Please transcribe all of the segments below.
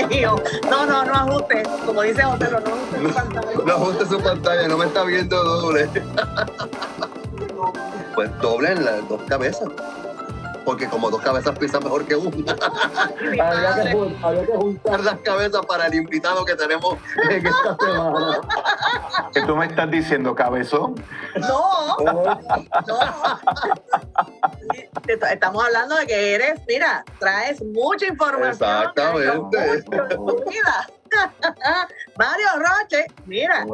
mío. No ajuste. Como dice Otelo, no ajuste su pantalla. No ajuste su pantalla, no me está viendo doble. Pues doblen las dos cabezas. Porque como dos cabezas pisan mejor que una. Había que juntar las cabezas para el invitado que tenemos en esta semana. ¿Qué tú me estás diciendo, cabezón? No. Estamos hablando de que eres, mira, traes mucha información. Exactamente. Mario Roche, mira.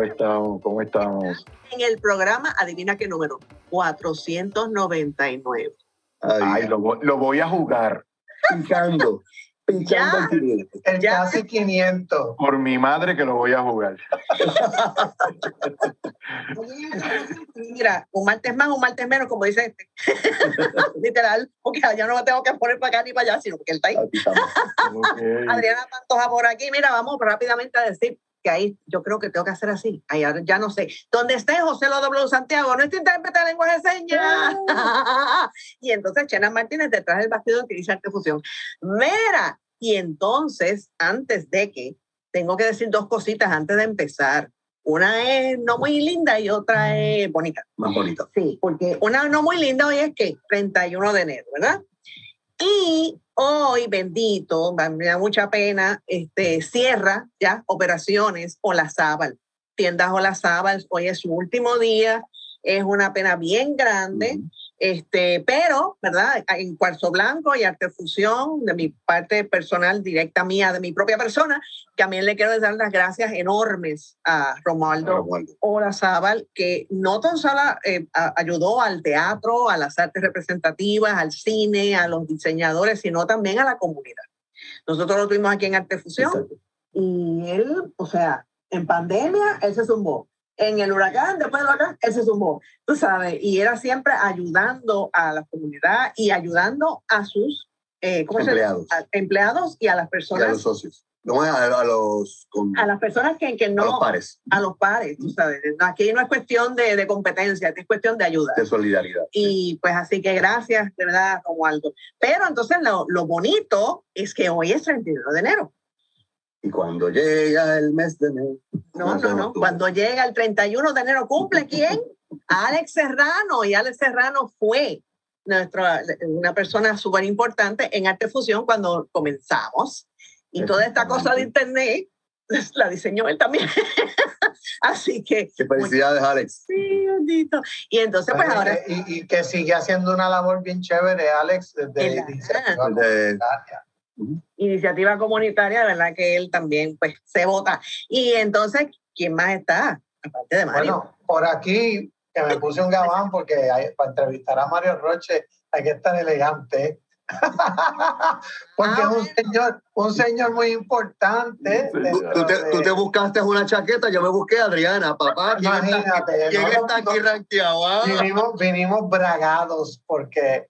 ¿Cómo estamos? En el programa, adivina qué número, 499. Ay, lo voy a jugar. Pinchando el 500. El casi 500. Por mi madre que lo voy a jugar. Mira, un martes más, un martes menos, como dice este. Literal, porque ya no me tengo que poner para acá ni para allá, sino porque él está ahí. Okay. Adriana Pantoja por aquí. Mira, vamos rápidamente a decir que ahí yo creo que tengo que hacer así. Ahí ahora ya no sé. Donde esté José Lodoblou Santiago, nuestro intérprete de lenguaje de señas. Y entonces Chena Martínez detrás del bastidor utiliza Artefusión. Mira, y entonces, antes de que, tengo que decir dos cositas antes de empezar. Una es no muy linda y otra es bonita. Más bonita. Sí, porque una no muy linda hoy es que 31 de enero, ¿verdad? Y hoy, bendito, me da mucha pena, cierra ya operaciones Olazábal, tiendas Olazábal, hoy es su último día, es una pena bien grande, pero, ¿verdad? En Cuarzo Blanco y Artefusión, de mi parte personal, directa mía, de mi propia persona, también le quiero dar las gracias enormes a Romualdo Olazábal, que no tan solo ayudó al teatro, a las artes representativas, al cine, a los diseñadores, sino también a la comunidad. Nosotros lo tuvimos aquí en Artefusión. Exacto. Y él, o sea, en pandemia, él se zumbó. En el huracán, después del huracán, él se sumó, tú sabes, y era siempre ayudando a la comunidad y ayudando a sus empleados y a las personas. Y a los socios. No, a las personas que no. A los pares. A los pares, tú sabes. Aquí no es cuestión de competencia, es cuestión de ayuda. De solidaridad. Y pues así que gracias, de verdad, Romualdo. Pero entonces lo bonito es que hoy es 31 de enero. Y cuando llega el mes de enero. No. Cuando llega el 31 de enero, ¿cumple quién? Alex Serrano. Y Alex Serrano fue una persona súper importante en Artefusión cuando comenzamos. Y toda esta cosa de internet la diseñó él también. Así que. Qué felicidades, Alex. Sí, bendito. Y entonces, pues ahora. Y que sigue haciendo una labor bien chévere, Alex, desde Iniciativa comunitaria, de verdad que él también pues se vota. Y entonces, ¿quién más está? Aparte de Mario. Bueno, por aquí, que me puse un gabán porque para entrevistar a Mario Roche hay que estar elegante. Porque es un señor muy importante. Tú te buscaste una chaqueta, yo me busqué a Adriana, papá. Imagínate. ¿Quién está aquí rankeado? Vinimos bragados porque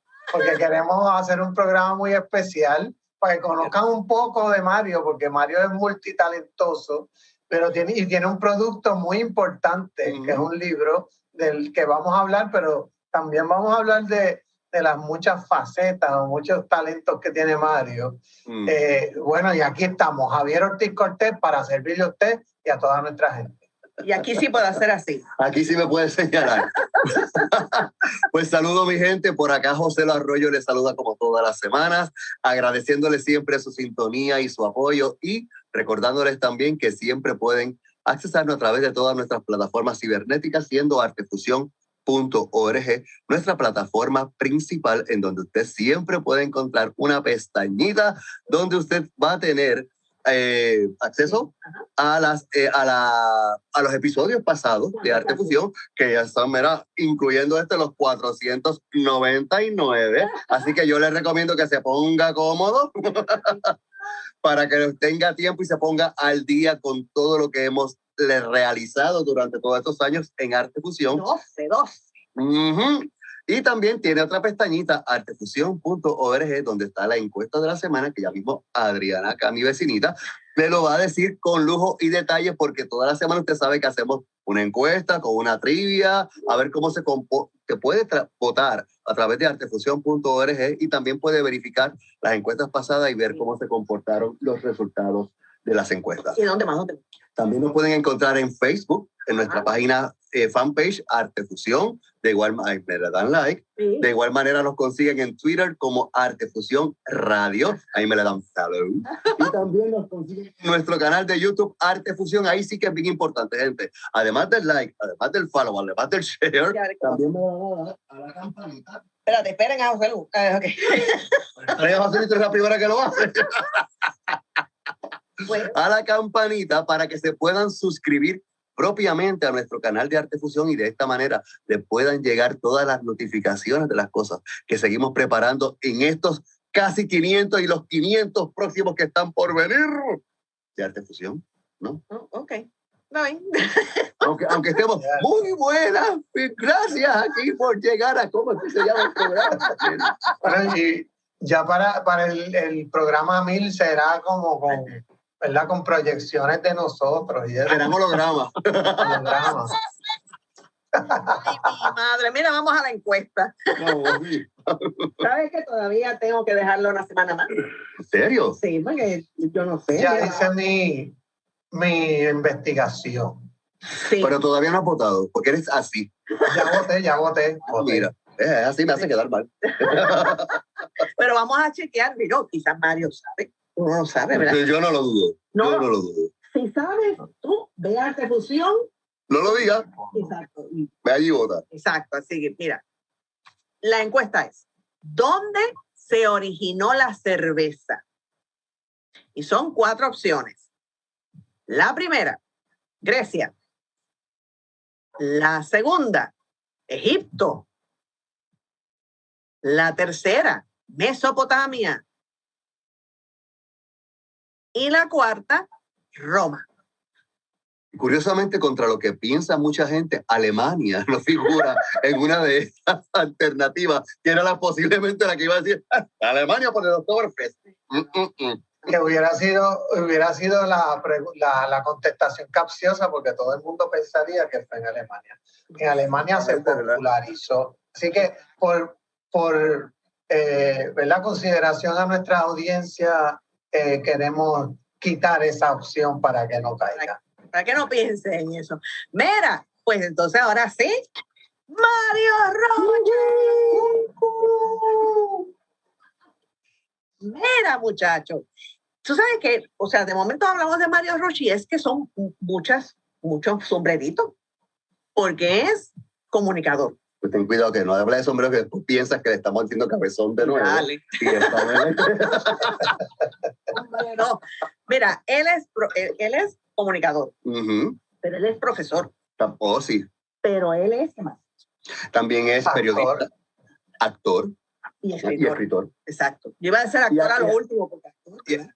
queremos hacer un programa muy especial para que conozcan un poco de Mario, porque Mario es multitalentoso, pero tiene un producto muy importante, que es un libro del que vamos a hablar, pero también vamos a hablar de las muchas facetas o muchos talentos que tiene Mario. Bueno, y aquí estamos, Javier Ortiz Cortés, para servirle a usted y a toda nuestra gente. Y aquí sí puedo hacer así. Aquí sí me puede señalar. Pues saludo mi gente, por acá José Lo Arroyo les saluda como todas las semanas, agradeciéndoles siempre su sintonía y su apoyo y recordándoles también que siempre pueden accesarnos a través de todas nuestras plataformas cibernéticas, siendo artefusión.org, nuestra plataforma principal en donde usted siempre puede encontrar una pestañita donde usted va a tener acceso a los episodios pasados de Artefusión, que ya están, incluyendo los 499. Así que yo les recomiendo que se ponga cómodo para que tenga tiempo y se ponga al día con todo lo que hemos realizado durante todos estos años en Artefusion. 12. Y también tiene otra pestañita, artefusion.org, donde está la encuesta de la semana, que ya mismo Adriana, acá mi vecinita, me lo va a decir con lujo y detalle, porque toda la semana usted sabe que hacemos una encuesta con una trivia, a ver cómo se puede votar a través de artefusion.org y también puede verificar las encuestas pasadas y ver cómo se comportaron los resultados de las encuestas. ¿Y dónde más? ¿Dónde? También nos pueden encontrar en Facebook, en nuestra página fanpage Artefusión. De igual manera, me le dan like. Sí. De igual manera nos consiguen en Twitter como Artefusión Radio. Ahí me le dan follow. Y también nos consiguen en nuestro canal de YouTube Artefusión. Ahí sí que es bien importante, gente. Además del like, además del follow, además del share, también me van a dar a la campanita. Espérate, esperen a José Lu. Okay. José Lu es la primera que lo hace. Bueno. A la campanita para que se puedan suscribir propiamente a nuestro canal de Artefusión y de esta manera le puedan llegar todas las notificaciones de las cosas que seguimos preparando en estos casi 500 y los 500 próximos que están por venir de Artefusión, ¿no? Oh, ok. No, Aunque estemos muy buenas, gracias aquí por llegar a cómo es que se llama el programa. Bueno, y ya para el programa 1000 será como con, ¿verdad? Con proyecciones de nosotros. Y Serán hologramas. hologramas. ay, mi madre. Mira, vamos a la encuesta. No, sí. ¿Sabes que todavía tengo que dejarlo una semana más? ¿En serio? Sí, porque yo no sé. Ya hice mi investigación. Sí. Pero todavía no has votado, porque eres así. Ya voté. Mira, así me hace quedar mal. Pero vamos a chequear. Digo, quizás Mario sabe. Uno no sabe, ¿verdad? Yo no lo dudo. No. Yo no lo dudo. Si sabes, tú ve a Artefusión. No lo digas. Exacto. Ve allí y vota. Exacto. Así que, mira, la encuesta es, ¿dónde se originó la cerveza? Y son 4 opciones. La primera, Grecia. La segunda, Egipto. La tercera, Mesopotamia. Y la cuarta, Roma. Curiosamente, contra lo que piensa mucha gente, Alemania no figura en una de estas alternativas, que era posiblemente la que iba a decir Alemania por el Oktoberfest. Que hubiera sido la contestación capciosa, porque todo el mundo pensaría que fue en Alemania. En Alemania se popularizó. Así que por ¿verdad? Consideración a nuestra audiencia, queremos quitar esa opción para que no caiga. Para que no piensen en eso. Mira, pues entonces ahora sí, Mario Roche. Mira, muchachos. Tú sabes que, o sea, de momento hablamos de Mario Roche y es que son muchos sombreritos, porque es comunicador. Pues ten cuidado que no habla de sombrero, que después piensas que le estamos haciendo cabezón de nuevo. Dale. Y Hombre, no. Mira, él es comunicador, pero él es profesor. Oh, sí. Pero él es, ¿qué más? También es periodista, actor Y y escritor. escritor. Exacto. Yo iba a ser actor a lo último. Porque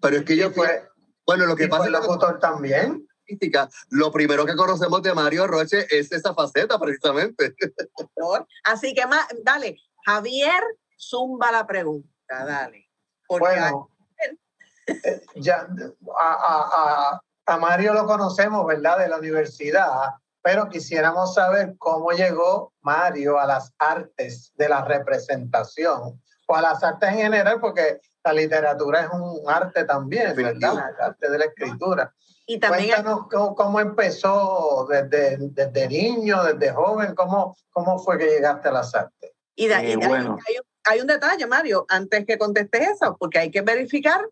Pero es que yo fue, bueno, lo que y pasa fue es que locutor también. lo primero que conocemos de Mario Roche es esa faceta, precisamente. Así que, dale, Javier, zumba la pregunta, dale. Porque Bueno, ya a Mario lo conocemos, ¿verdad? De la universidad, pero quisiéramos saber cómo llegó Mario a las artes de la representación o a las artes en general, porque la literatura es un arte también, ¿verdad? El arte de la escritura. Y también cuéntanos cómo empezó desde niño, desde joven, cómo fue que llegaste a las artes. Y bueno. hay un detalle, Mario, antes que contestes eso, porque hay que verificar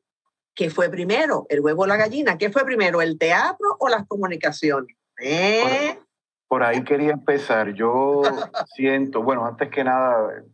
qué fue primero, el huevo o la gallina. ¿Qué fue primero, el teatro o las comunicaciones? Por ahí quería empezar. Yo siento, bueno, antes que nada,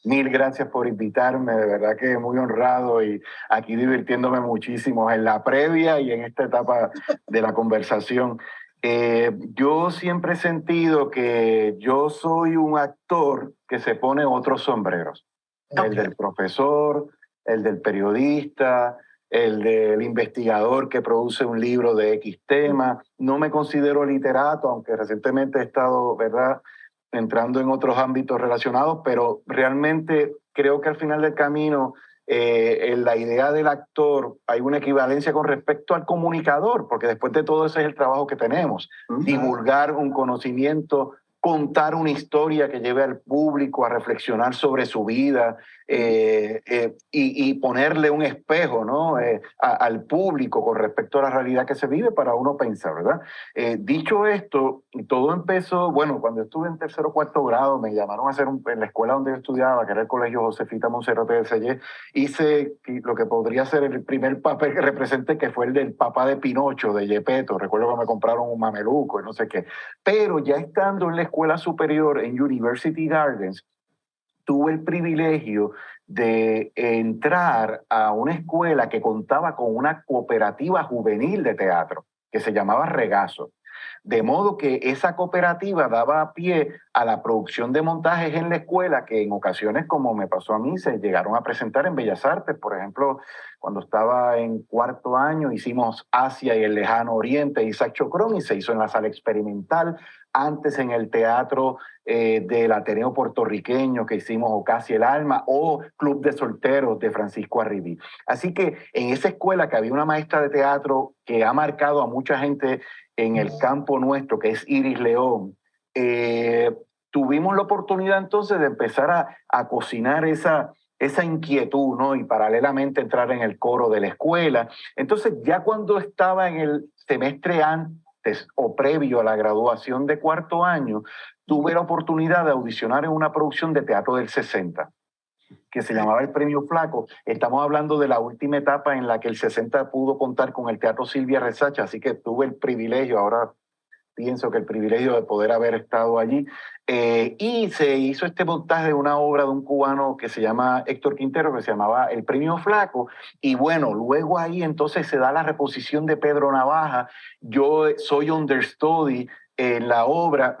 mil gracias por invitarme, de verdad que muy honrado y aquí divirtiéndome muchísimo en la previa y en esta etapa de la conversación. Yo siempre he sentido que yo soy un actor que se pone otros sombreros. Okay. El del profesor, el del periodista, el del investigador que produce un libro de X tema. No me considero literato, aunque recientemente he estado, ¿verdad?, entrando en otros ámbitos relacionados, pero realmente creo que al final del camino en la idea del actor hay una equivalencia con respecto al comunicador, porque después de todo ese es el trabajo que tenemos, divulgar un conocimiento contar una historia que lleve al público a reflexionar sobre su vida y ponerle un espejo, ¿no? Al público con respecto a la realidad que se vive para uno pensar, ¿verdad? Dicho esto, todo empezó, bueno, cuando estuve en tercero o cuarto grado, me llamaron a hacer en la escuela donde yo estudiaba, que era el Colegio Josefita Monserrate del Selle, hice lo que podría ser el primer papel que representé, que fue el del papá de Pinocho, de Gepetto. Recuerdo que me compraron un mameluco y no sé qué. Pero ya estando en la escuela superior, en University Gardens, tuve el privilegio de entrar a una escuela que contaba con una cooperativa juvenil de teatro que se llamaba Regazo. De modo que esa cooperativa daba pie a la producción de montajes en la escuela que en ocasiones, como me pasó a mí, se llegaron a presentar en Bellas Artes. Por ejemplo, cuando estaba en cuarto año hicimos Asia y el Lejano Oriente, Isaac Chocrón, y se hizo en la Sala Experimental. Antes en el teatro del Ateneo puertorriqueño que hicimos O Casi el Alma, o Club de Solteros de Francisco Arribí. Así que en esa escuela que había una maestra de teatro que ha marcado a mucha gente en el campo nuestro, que es Iris León, tuvimos la oportunidad entonces de empezar a cocinar esa inquietud, ¿no? Y paralelamente entrar en el coro de la escuela. Entonces ya cuando estaba en el semestre antes o previo a la graduación de cuarto año, tuve la oportunidad de audicionar en una producción de teatro del 60, que se llamaba El Premio Flaco. Estamos hablando de la última etapa en la que el 60 pudo contar con el Teatro Silvia Resacha, así que tuve el privilegio, ahora pienso que el privilegio de poder haber estado allí. Y se hizo este montaje de una obra de un cubano que se llama Héctor Quintero, que se llamaba El Premio Flaco. Y bueno, luego ahí entonces se da la reposición de Pedro Navaja. Yo soy understudy en la obra,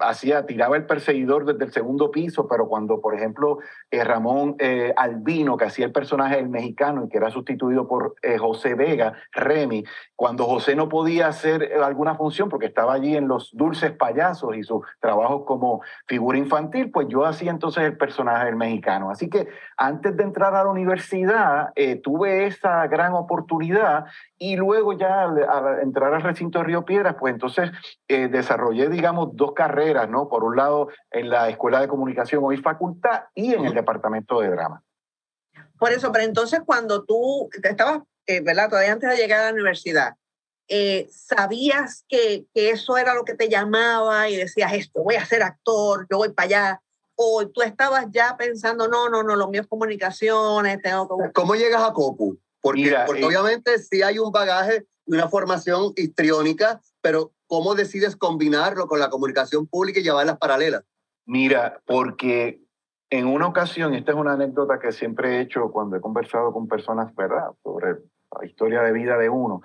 tiraba el perseguidor desde el segundo piso, pero cuando, por ejemplo, Ramón Albino, que hacía el personaje del mexicano y que era sustituido por José Vega, Remy, cuando José no podía hacer alguna función porque estaba allí en Los Dulces Payasos y sus trabajos como figura infantil, pues yo hacía entonces el personaje del mexicano. Así que antes de entrar a la universidad tuve esa gran oportunidad, y luego ya al entrar al recinto de Río Piedras, pues entonces desarrollé, digamos, dos carreras, ¿no? Por un lado en la Escuela de Comunicación, hoy facultad, y en el Departamento de Drama. Por eso, pero entonces cuando tú estabas, ¿verdad? Todavía antes de llegar a la universidad, ¿sabías que eso era lo que te llamaba y decías, esto, voy a ser actor, yo voy para allá? ¿O tú estabas ya pensando, no, lo mío es comunicaciones, tengo que... ¿Cómo llegas a COPU? Porque obviamente sí hay un bagaje y una formación histriónica, pero ¿cómo decides combinarlo con la comunicación pública y llevarlas paralelas? Mira, porque en una ocasión, esta es una anécdota que siempre he hecho cuando he conversado con personas, ¿verdad?, sobre la historia de vida de uno.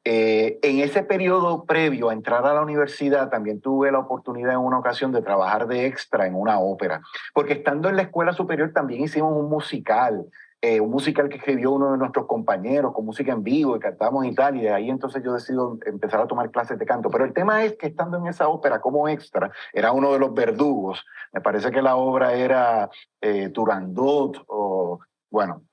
En ese periodo previo a entrar a la universidad también tuve la oportunidad en una ocasión de trabajar de extra en una ópera, porque estando en la escuela superior también hicimos un musical que escribió uno de nuestros compañeros con música en vivo y cantamos y tal, y de ahí entonces yo decido empezar a tomar clases de canto. Pero el tema es que estando en esa ópera como extra, era uno de los verdugos. Me parece que la obra era Turandot o, bueno,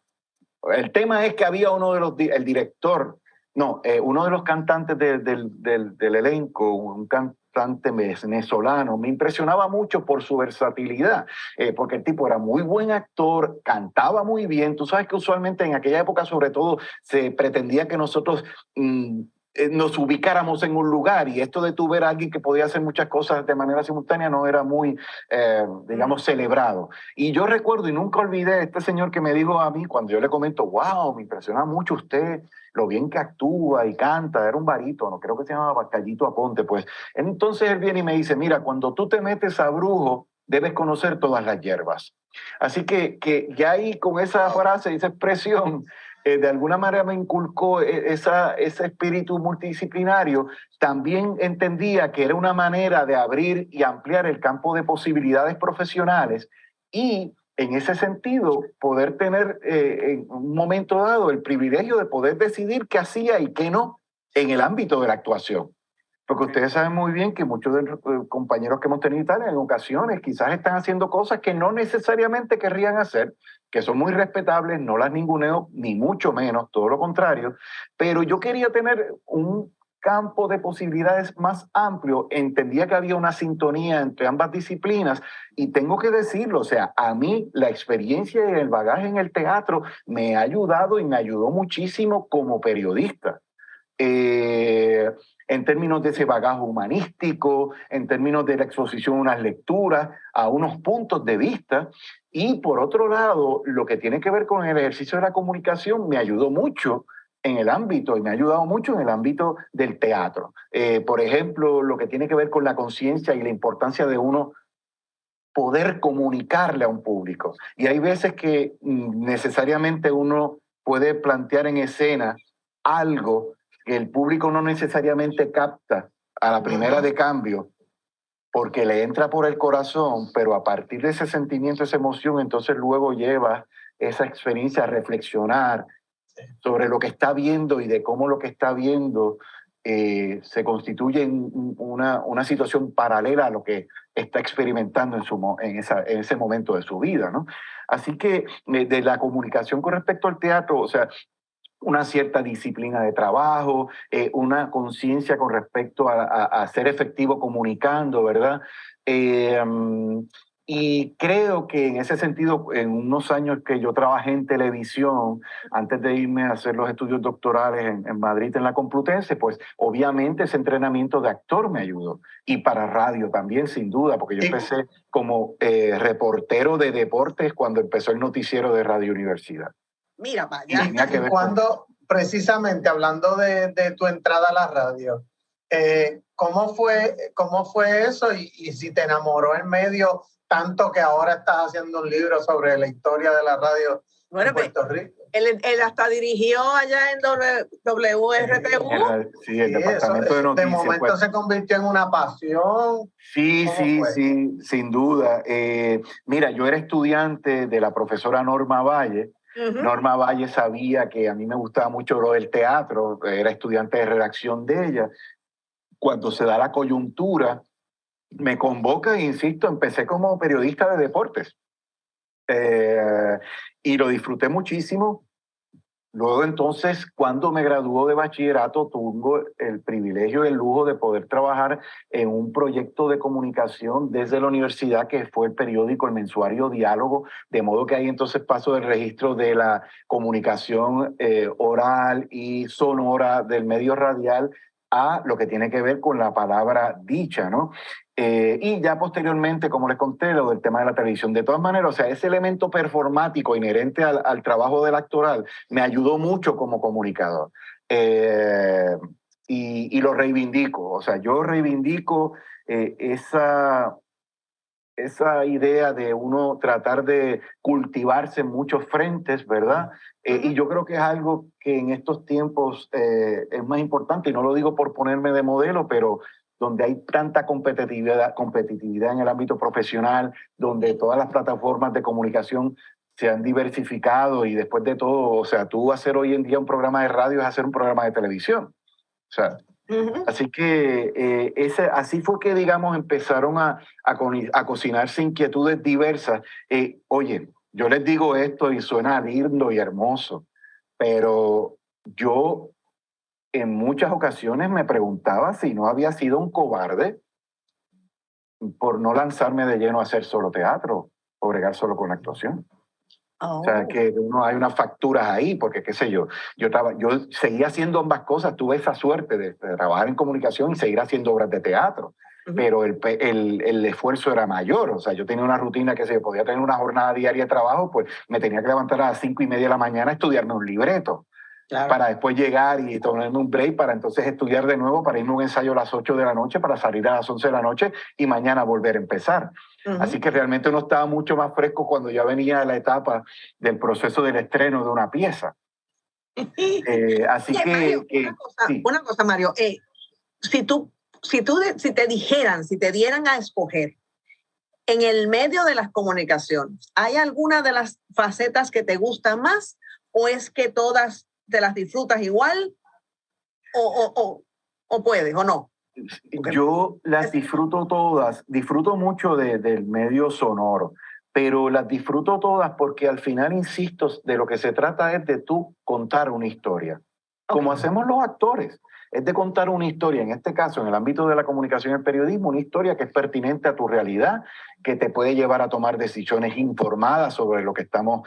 el tema es que había uno de los, el director, no, uno de los cantantes del elenco, un cantante venezolano, me impresionaba mucho por su versatilidad, porque el tipo era muy buen actor, cantaba muy bien. Tú sabes que usualmente en aquella época sobre todo se pretendía que nosotros nos ubicáramos en un lugar, y esto de tú ver a alguien que podía hacer muchas cosas de manera simultánea no era muy, digamos, celebrado. Y yo recuerdo y nunca olvidé a este señor que me dijo a mí, cuando yo le comento, wow, me impresiona mucho usted, lo bien que actúa y canta, era un barítono, creo que se llamaba Callito Aponte, pues. Entonces él viene y me dice, mira, cuando tú te metes a brujo, debes conocer todas las hierbas. Así que ya ahí con esa frase, esa expresión, de alguna manera me inculcó ese espíritu multidisciplinario. También entendía que era una manera de abrir y ampliar el campo de posibilidades profesionales, y en ese sentido poder tener en un momento dado el privilegio de poder decidir qué hacía y qué no en el ámbito de la actuación. Porque ustedes saben muy bien que muchos de los compañeros que hemos tenido tal, en ocasiones quizás están haciendo cosas que no necesariamente querrían hacer, que son muy respetables, no las ninguneo, ni mucho menos, todo lo contrario, pero yo quería tener un campo de posibilidades más amplio, entendía que había una sintonía entre ambas disciplinas y tengo que decirlo, o sea, a mí la experiencia y el bagaje en el teatro me ha ayudado y me ayudó muchísimo como periodista. En términos de ese bagaje humanístico, en términos de la exposición a unas lecturas, a unos puntos de vista. Y por otro lado, lo que tiene que ver con el ejercicio de la comunicación me ayudó mucho en el ámbito, y me ha ayudado mucho en el ámbito del teatro. Por ejemplo, lo que tiene que ver con la conciencia y la importancia de uno poder comunicarle a un público. Y hay veces que necesariamente uno puede plantear en escena algo que el público no necesariamente capta a la primera de cambio, porque le entra por el corazón, pero a partir de ese sentimiento, esa emoción, entonces luego lleva esa experiencia a reflexionar sobre lo que está viendo y de cómo lo que está viendo se constituye en una situación paralela a lo que está experimentando en ese momento de su vida, ¿no? Así que de la comunicación con respecto al teatro, o sea, una cierta disciplina de trabajo, una conciencia con respecto a ser efectivo comunicando, ¿verdad? Y creo que en ese sentido, en unos años que yo trabajé en televisión, antes de irme a hacer los estudios doctorales en Madrid, en la Complutense, pues obviamente ese entrenamiento de actor me ayudó. Y para radio también, sin duda, porque yo empecé como reportero de deportes cuando empezó el noticiero de Radio Universidad. Mira, vaya. Y cuando, precisamente hablando de tu entrada a la radio, ¿cómo fue eso? Y si te enamoró el medio, tanto que ahora estás haciendo un libro sobre la historia de la radio en Puerto Rico. Él hasta dirigió allá en WRTU. Sí, el departamento de noticias. De momento pues, se convirtió en una pasión. Sí, sin duda. Mira, yo era estudiante de la profesora Norma Valle. Norma Valle sabía que a mí me gustaba mucho lo del teatro, era estudiante de redacción de ella. Cuando se da la coyuntura, me convoca e insisto, empecé como periodista de deportes y lo disfruté muchísimo. Luego entonces, cuando me graduó de bachillerato, tuve el privilegio y el lujo de poder trabajar en un proyecto de comunicación desde la universidad, que fue el periódico, el mensuario Diálogo, de modo que ahí entonces paso del registro de la comunicación oral y sonora del medio radial a lo que tiene que ver con la palabra dicha, ¿no? Y ya posteriormente, como les conté, lo del tema de la televisión. De todas maneras, o sea, ese elemento performático inherente al trabajo del actoral me ayudó mucho como comunicador. Y lo reivindico. O sea, yo reivindico esa idea de uno tratar de cultivarse en muchos frentes, ¿verdad? Y yo creo que es algo que en estos tiempos es más importante, y no lo digo por ponerme de modelo, pero donde hay tanta competitividad en el ámbito profesional, donde todas las plataformas de comunicación se han diversificado y después de todo, o sea, tú hacer hoy en día un programa de radio es hacer un programa de televisión. O sea, así que así fue que, digamos, empezaron a cocinarse inquietudes diversas. Oye, yo les digo esto y suena lindo y hermoso, pero yo en muchas ocasiones me preguntaba si no había sido un cobarde por no lanzarme de lleno a hacer solo teatro o bregar solo con la actuación. O sea, que hay unas facturas ahí, porque qué sé yo, yo seguía haciendo ambas cosas, tuve esa suerte de trabajar en comunicación y seguir haciendo obras de teatro, pero el esfuerzo era mayor. O sea, yo tenía una rutina que se podía tener una jornada diaria de trabajo, pues me tenía que levantar a las 5:30 de la mañana a estudiarme un libreto. Claro. Para después llegar y tomarme un break para entonces estudiar de nuevo, para irme a un ensayo a las 8 de la noche, para salir a las 11 de la noche y mañana volver a empezar. Así que realmente uno estaba mucho más fresco cuando ya venía a la etapa del proceso del estreno de una pieza. Así que... Mario, una cosa, Mario, si te dieran a escoger en el medio de las comunicaciones, ¿hay alguna de las facetas que te gustan más o es que todas te las disfrutas igual o puedes o no? Yo las disfruto todas, disfruto mucho del medio sonoro, pero las disfruto todas porque al final, insisto, de lo que se trata es de tú contar una historia. como hacemos los actores. Es de contar una historia, en este caso, en el ámbito de la comunicación y el periodismo, una historia que es pertinente a tu realidad, que te puede llevar a tomar decisiones informadas sobre lo que estamos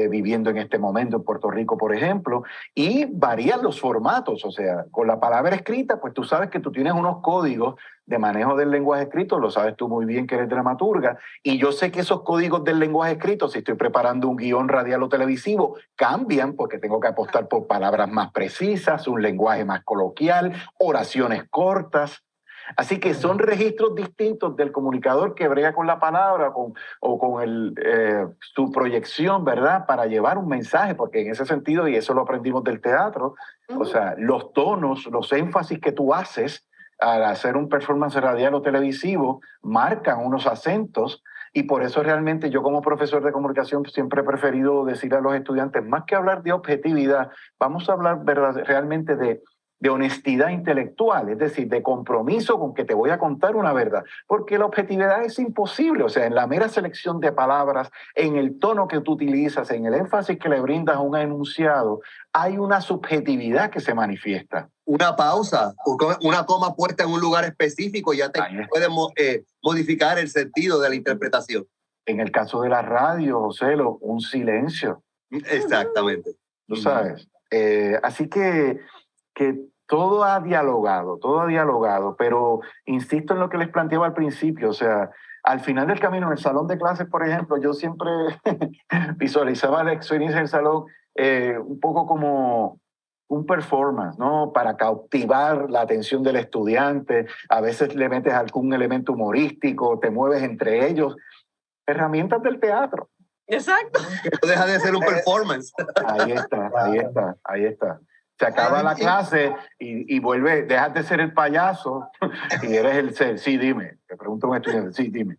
viviendo en este momento en Puerto Rico, por ejemplo, y varían los formatos. O sea, con la palabra escrita, pues tú sabes que tú tienes unos códigos de manejo del lenguaje escrito, lo sabes tú muy bien que eres dramaturga, y yo sé que esos códigos del lenguaje escrito, si estoy preparando un guión radial o televisivo, cambian porque tengo que apostar por palabras más precisas, un lenguaje más coloquial, oraciones cortas. Así que son registros distintos del comunicador que brega con la palabra o con su proyección, ¿verdad? Para llevar un mensaje, porque en ese sentido, y eso lo aprendimos del teatro, o sea, los tonos, los énfasis que tú haces al hacer un performance radial o televisivo marcan unos acentos, y por eso realmente yo como profesor de comunicación siempre he preferido decir a los estudiantes, más que hablar de objetividad, vamos a hablar realmente de honestidad intelectual, es decir, de compromiso con que te voy a contar una verdad, porque la objetividad es imposible. O sea, en la mera selección de palabras, en el tono que tú utilizas, en el énfasis que le brindas a un enunciado, hay una subjetividad que se manifiesta. Una pausa, una coma puesta en un lugar específico ya te puede modificar el sentido de la interpretación. En el caso de la radio, José, un silencio. Exactamente. Tú sabes. Así que todo ha dialogado, pero insisto en lo que les planteaba al principio, o sea, al final del camino, en el salón de clases, por ejemplo, yo siempre visualizaba la experiencia del salón un poco como un performance, ¿no? Para cautivar la atención del estudiante, a veces le metes algún elemento humorístico, te mueves entre ellos, herramientas del teatro. Exacto. No deja de ser un performance. Ahí está. Se acaba la clase y vuelve, dejas de ser el payaso y eres el ser. Sí, dime. Te pregunto a un estudiante. Sí, dime.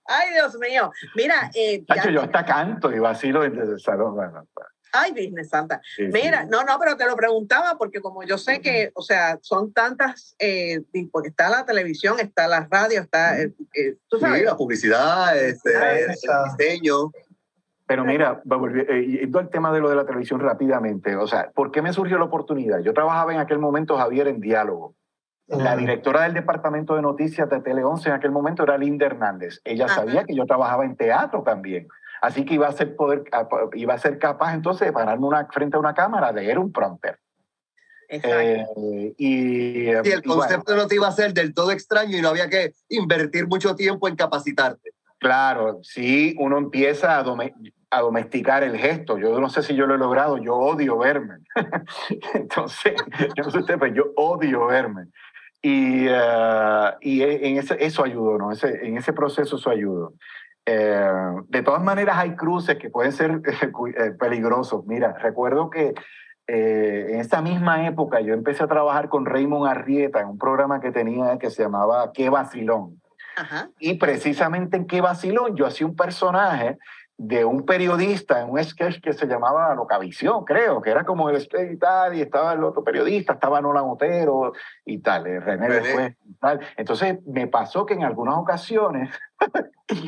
Ay, Dios mío. Mira. Yo hasta canto y vacilo desde el salón. Bueno, ay, Virgen Santa. Sí, Mira, sí. no, pero te lo preguntaba porque como yo sé que, o sea, son tantas, porque está la televisión, está la radio, está, tú sabes. Sí, la publicidad, el diseño. Pero mira, yendo al tema de lo de la televisión rápidamente, o sea, ¿por qué me surgió la oportunidad? Yo trabajaba en aquel momento, Javier, en Diálogo. La directora del departamento de noticias de Tele 11 en aquel momento era Linda Hernández. Ella sabía que yo trabajaba en teatro también. Así que iba a ser capaz entonces de pararme frente a una cámara, de leer un prompter. Exacto. Y el concepto no te iba a ser del todo extraño y no había que invertir mucho tiempo en capacitarte. Claro, sí, uno empieza a domesticar el gesto. Yo no sé si yo lo he logrado, yo odio verme. Entonces, yo no sé usted, pero yo odio verme. Y eso ayudó, ¿no? En ese proceso eso ayudó. De todas maneras, hay cruces que pueden ser peligrosos. Mira, recuerdo que en esa misma época yo empecé a trabajar con Raymond Arrieta en un programa que tenía que se llamaba Qué Vacilón. Ajá. Y precisamente en Qué Vacilón yo hacía un personaje de un periodista en un sketch que se llamaba Locavisión, creo, que era como el sketch y tal, y estaba el otro periodista, estaba Nolan Otero y tal, René después y tal. Entonces me pasó que en algunas ocasiones,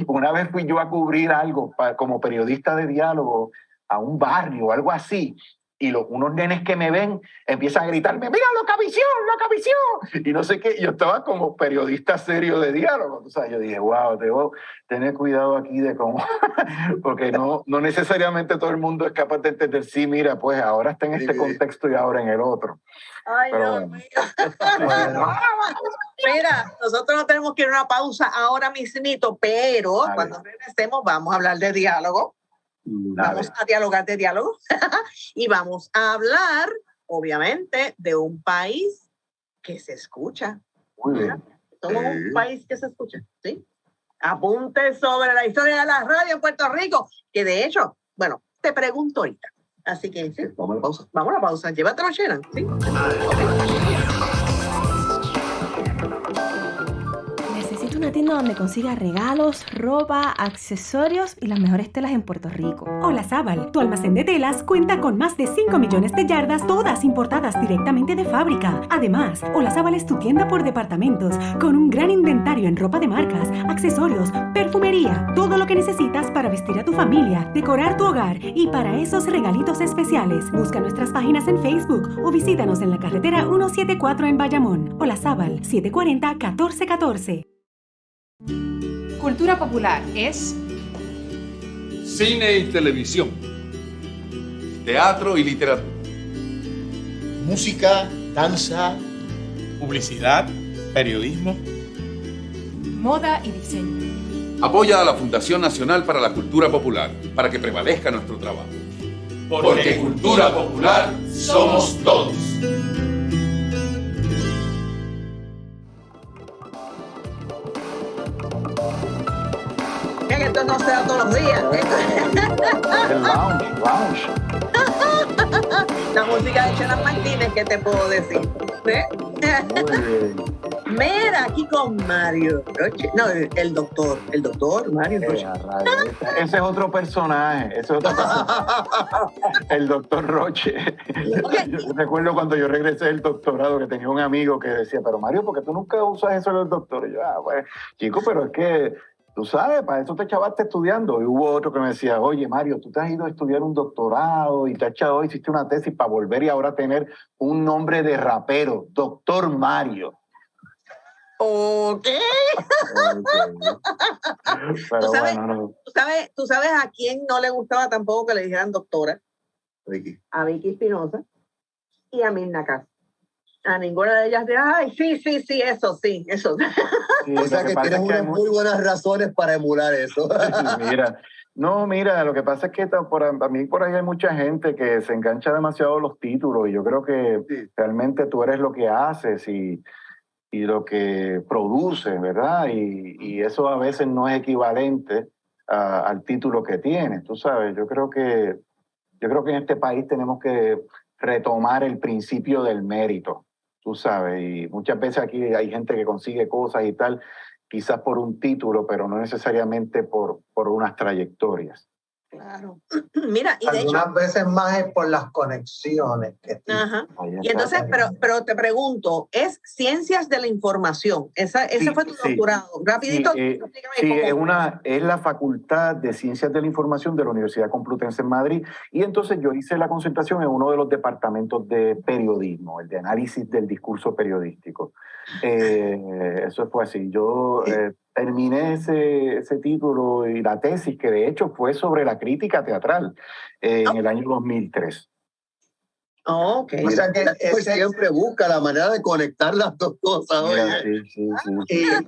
una vez fui yo a cubrir algo como periodista de Diálogo a un barrio o algo así, y unos nenes que me ven empiezan a gritarme, ¡mira, Locavisión! Y no sé qué, yo estaba como periodista serio de Diálogo. O sea, yo dije, wow, debo tener cuidado aquí de cómo, porque no necesariamente todo el mundo es capaz de entender, sí, mira, pues ahora está en este contexto y ahora en el otro. Ay, pero Dios mío. Mira, nosotros no tenemos que ir a una pausa ahora mismito, pero cuando regresemos vamos a hablar de diálogo. Vamos a dialogar de diálogo y vamos a hablar, obviamente, de un país que se escucha. Muy bien. Somos un país que se escucha, ¿sí? Apunte sobre la historia de la radio en Puerto Rico, que de hecho, bueno, te pregunto ahorita. Así que, ¿sí? Vamos a la pausa. Vamos a la pausa. Llévatelo, Sheran, ¿sí? Necesito una una tienda donde consigas regalos, ropa, accesorios y las mejores telas en Puerto Rico. Olazábal, tu almacén de telas, cuenta con más de 5 millones de yardas, todas importadas directamente de fábrica. Además, Olazábal es tu tienda por departamentos, con un gran inventario en ropa de marcas, accesorios, perfumería, todo lo que necesitas para vestir a tu familia, decorar tu hogar y para esos regalitos especiales. Busca nuestras páginas en Facebook o visítanos en la carretera 174 en Bayamón. Olazábal, 740-1414. Cultura popular es cine y televisión, teatro y literatura, música, danza, publicidad, periodismo, moda y diseño. Apoya a la Fundación Nacional para la Cultura Popular para que prevalezca nuestro trabajo. Porque cultura popular somos todos. Que esto no se da todos los días. El lounge. La música de Chela Martínez, ¿qué te puedo decir? Muy bien. Mira, aquí con Mario Roche. No, el doctor Mario Roche. Ese es otro personaje. El doctor Roche. Okay. Yo recuerdo cuando yo regresé del doctorado que tenía un amigo que decía, pero Mario, ¿por qué tú nunca usas eso del doctor? Y yo, pues, chico, pero es que tú sabes, para eso te chavaste estudiando. Y hubo otro que me decía, oye, Mario, tú te has ido a estudiar un doctorado y te has echado, hiciste una tesis para volver y ahora tener un nombre de rapero, Doctor Mario. Ok. Pero ¿Tú sabes, bueno, no. ¿Tú sabes a quién no le gustaba tampoco que le dijeran doctora? Vicky. A Vicky Espinosa y a Mirna Castro. A ninguna de ellas de, ay, sí, eso. Sí, O sea que tienes unas muy buenas razones para emular eso. Mira, lo que pasa es que a mí por ahí hay mucha gente que se engancha demasiado a los títulos y yo creo que realmente tú eres lo que haces y lo que produces, ¿verdad? Y eso a veces no es equivalente al título que tienes, tú sabes. Yo creo que en este país tenemos que retomar el principio del mérito, tú sabes, y muchas veces aquí hay gente que consigue cosas y tal, quizás por un título, pero no necesariamente por unas trayectorias. Claro. Mira, y de algunas hecho, veces más es por las conexiones que tiene. ajá. Y entonces, pero te pregunto, ¿es ciencias de la información? Ese fue tu doctorado. Rapidito, explícame es la Facultad de Ciencias de la Información de la Universidad Complutense en Madrid. Y entonces yo hice la concentración en uno de los departamentos de periodismo, el de análisis del discurso periodístico. Eso fue así. Yo terminé ese título y la tesis, que de hecho fue sobre la crítica teatral en el año 2003. Okay. O sea que siempre busca la manera de conectar las dos cosas. Mira, sí.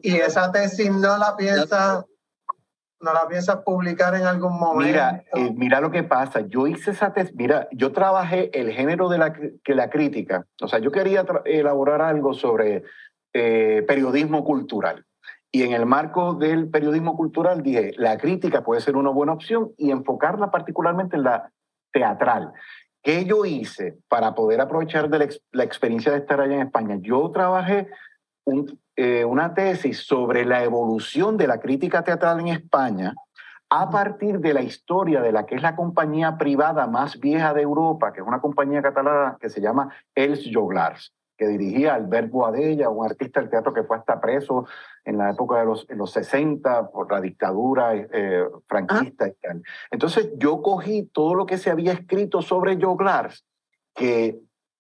Y esa tesis no la piensas publicar en algún momento. Mira lo que pasa. Yo hice esa tesis. Mira, yo trabajé el género de la crítica. O sea, yo quería elaborar algo sobre periodismo cultural. Y en el marco del periodismo cultural dije, la crítica puede ser una buena opción y enfocarla particularmente en la teatral. ¿Qué yo hice para poder aprovechar de la experiencia de estar allá en España? Yo trabajé una tesis sobre la evolución de la crítica teatral en España a partir de la historia de la que es la compañía privada más vieja de Europa, que es una compañía catalana que se llama Els Joglars, que dirigía Albert Boadella, un artista del teatro que fue hasta preso en la época de los 60 por la dictadura franquista y tal. Entonces yo cogí todo lo que se había escrito sobre Joglars, que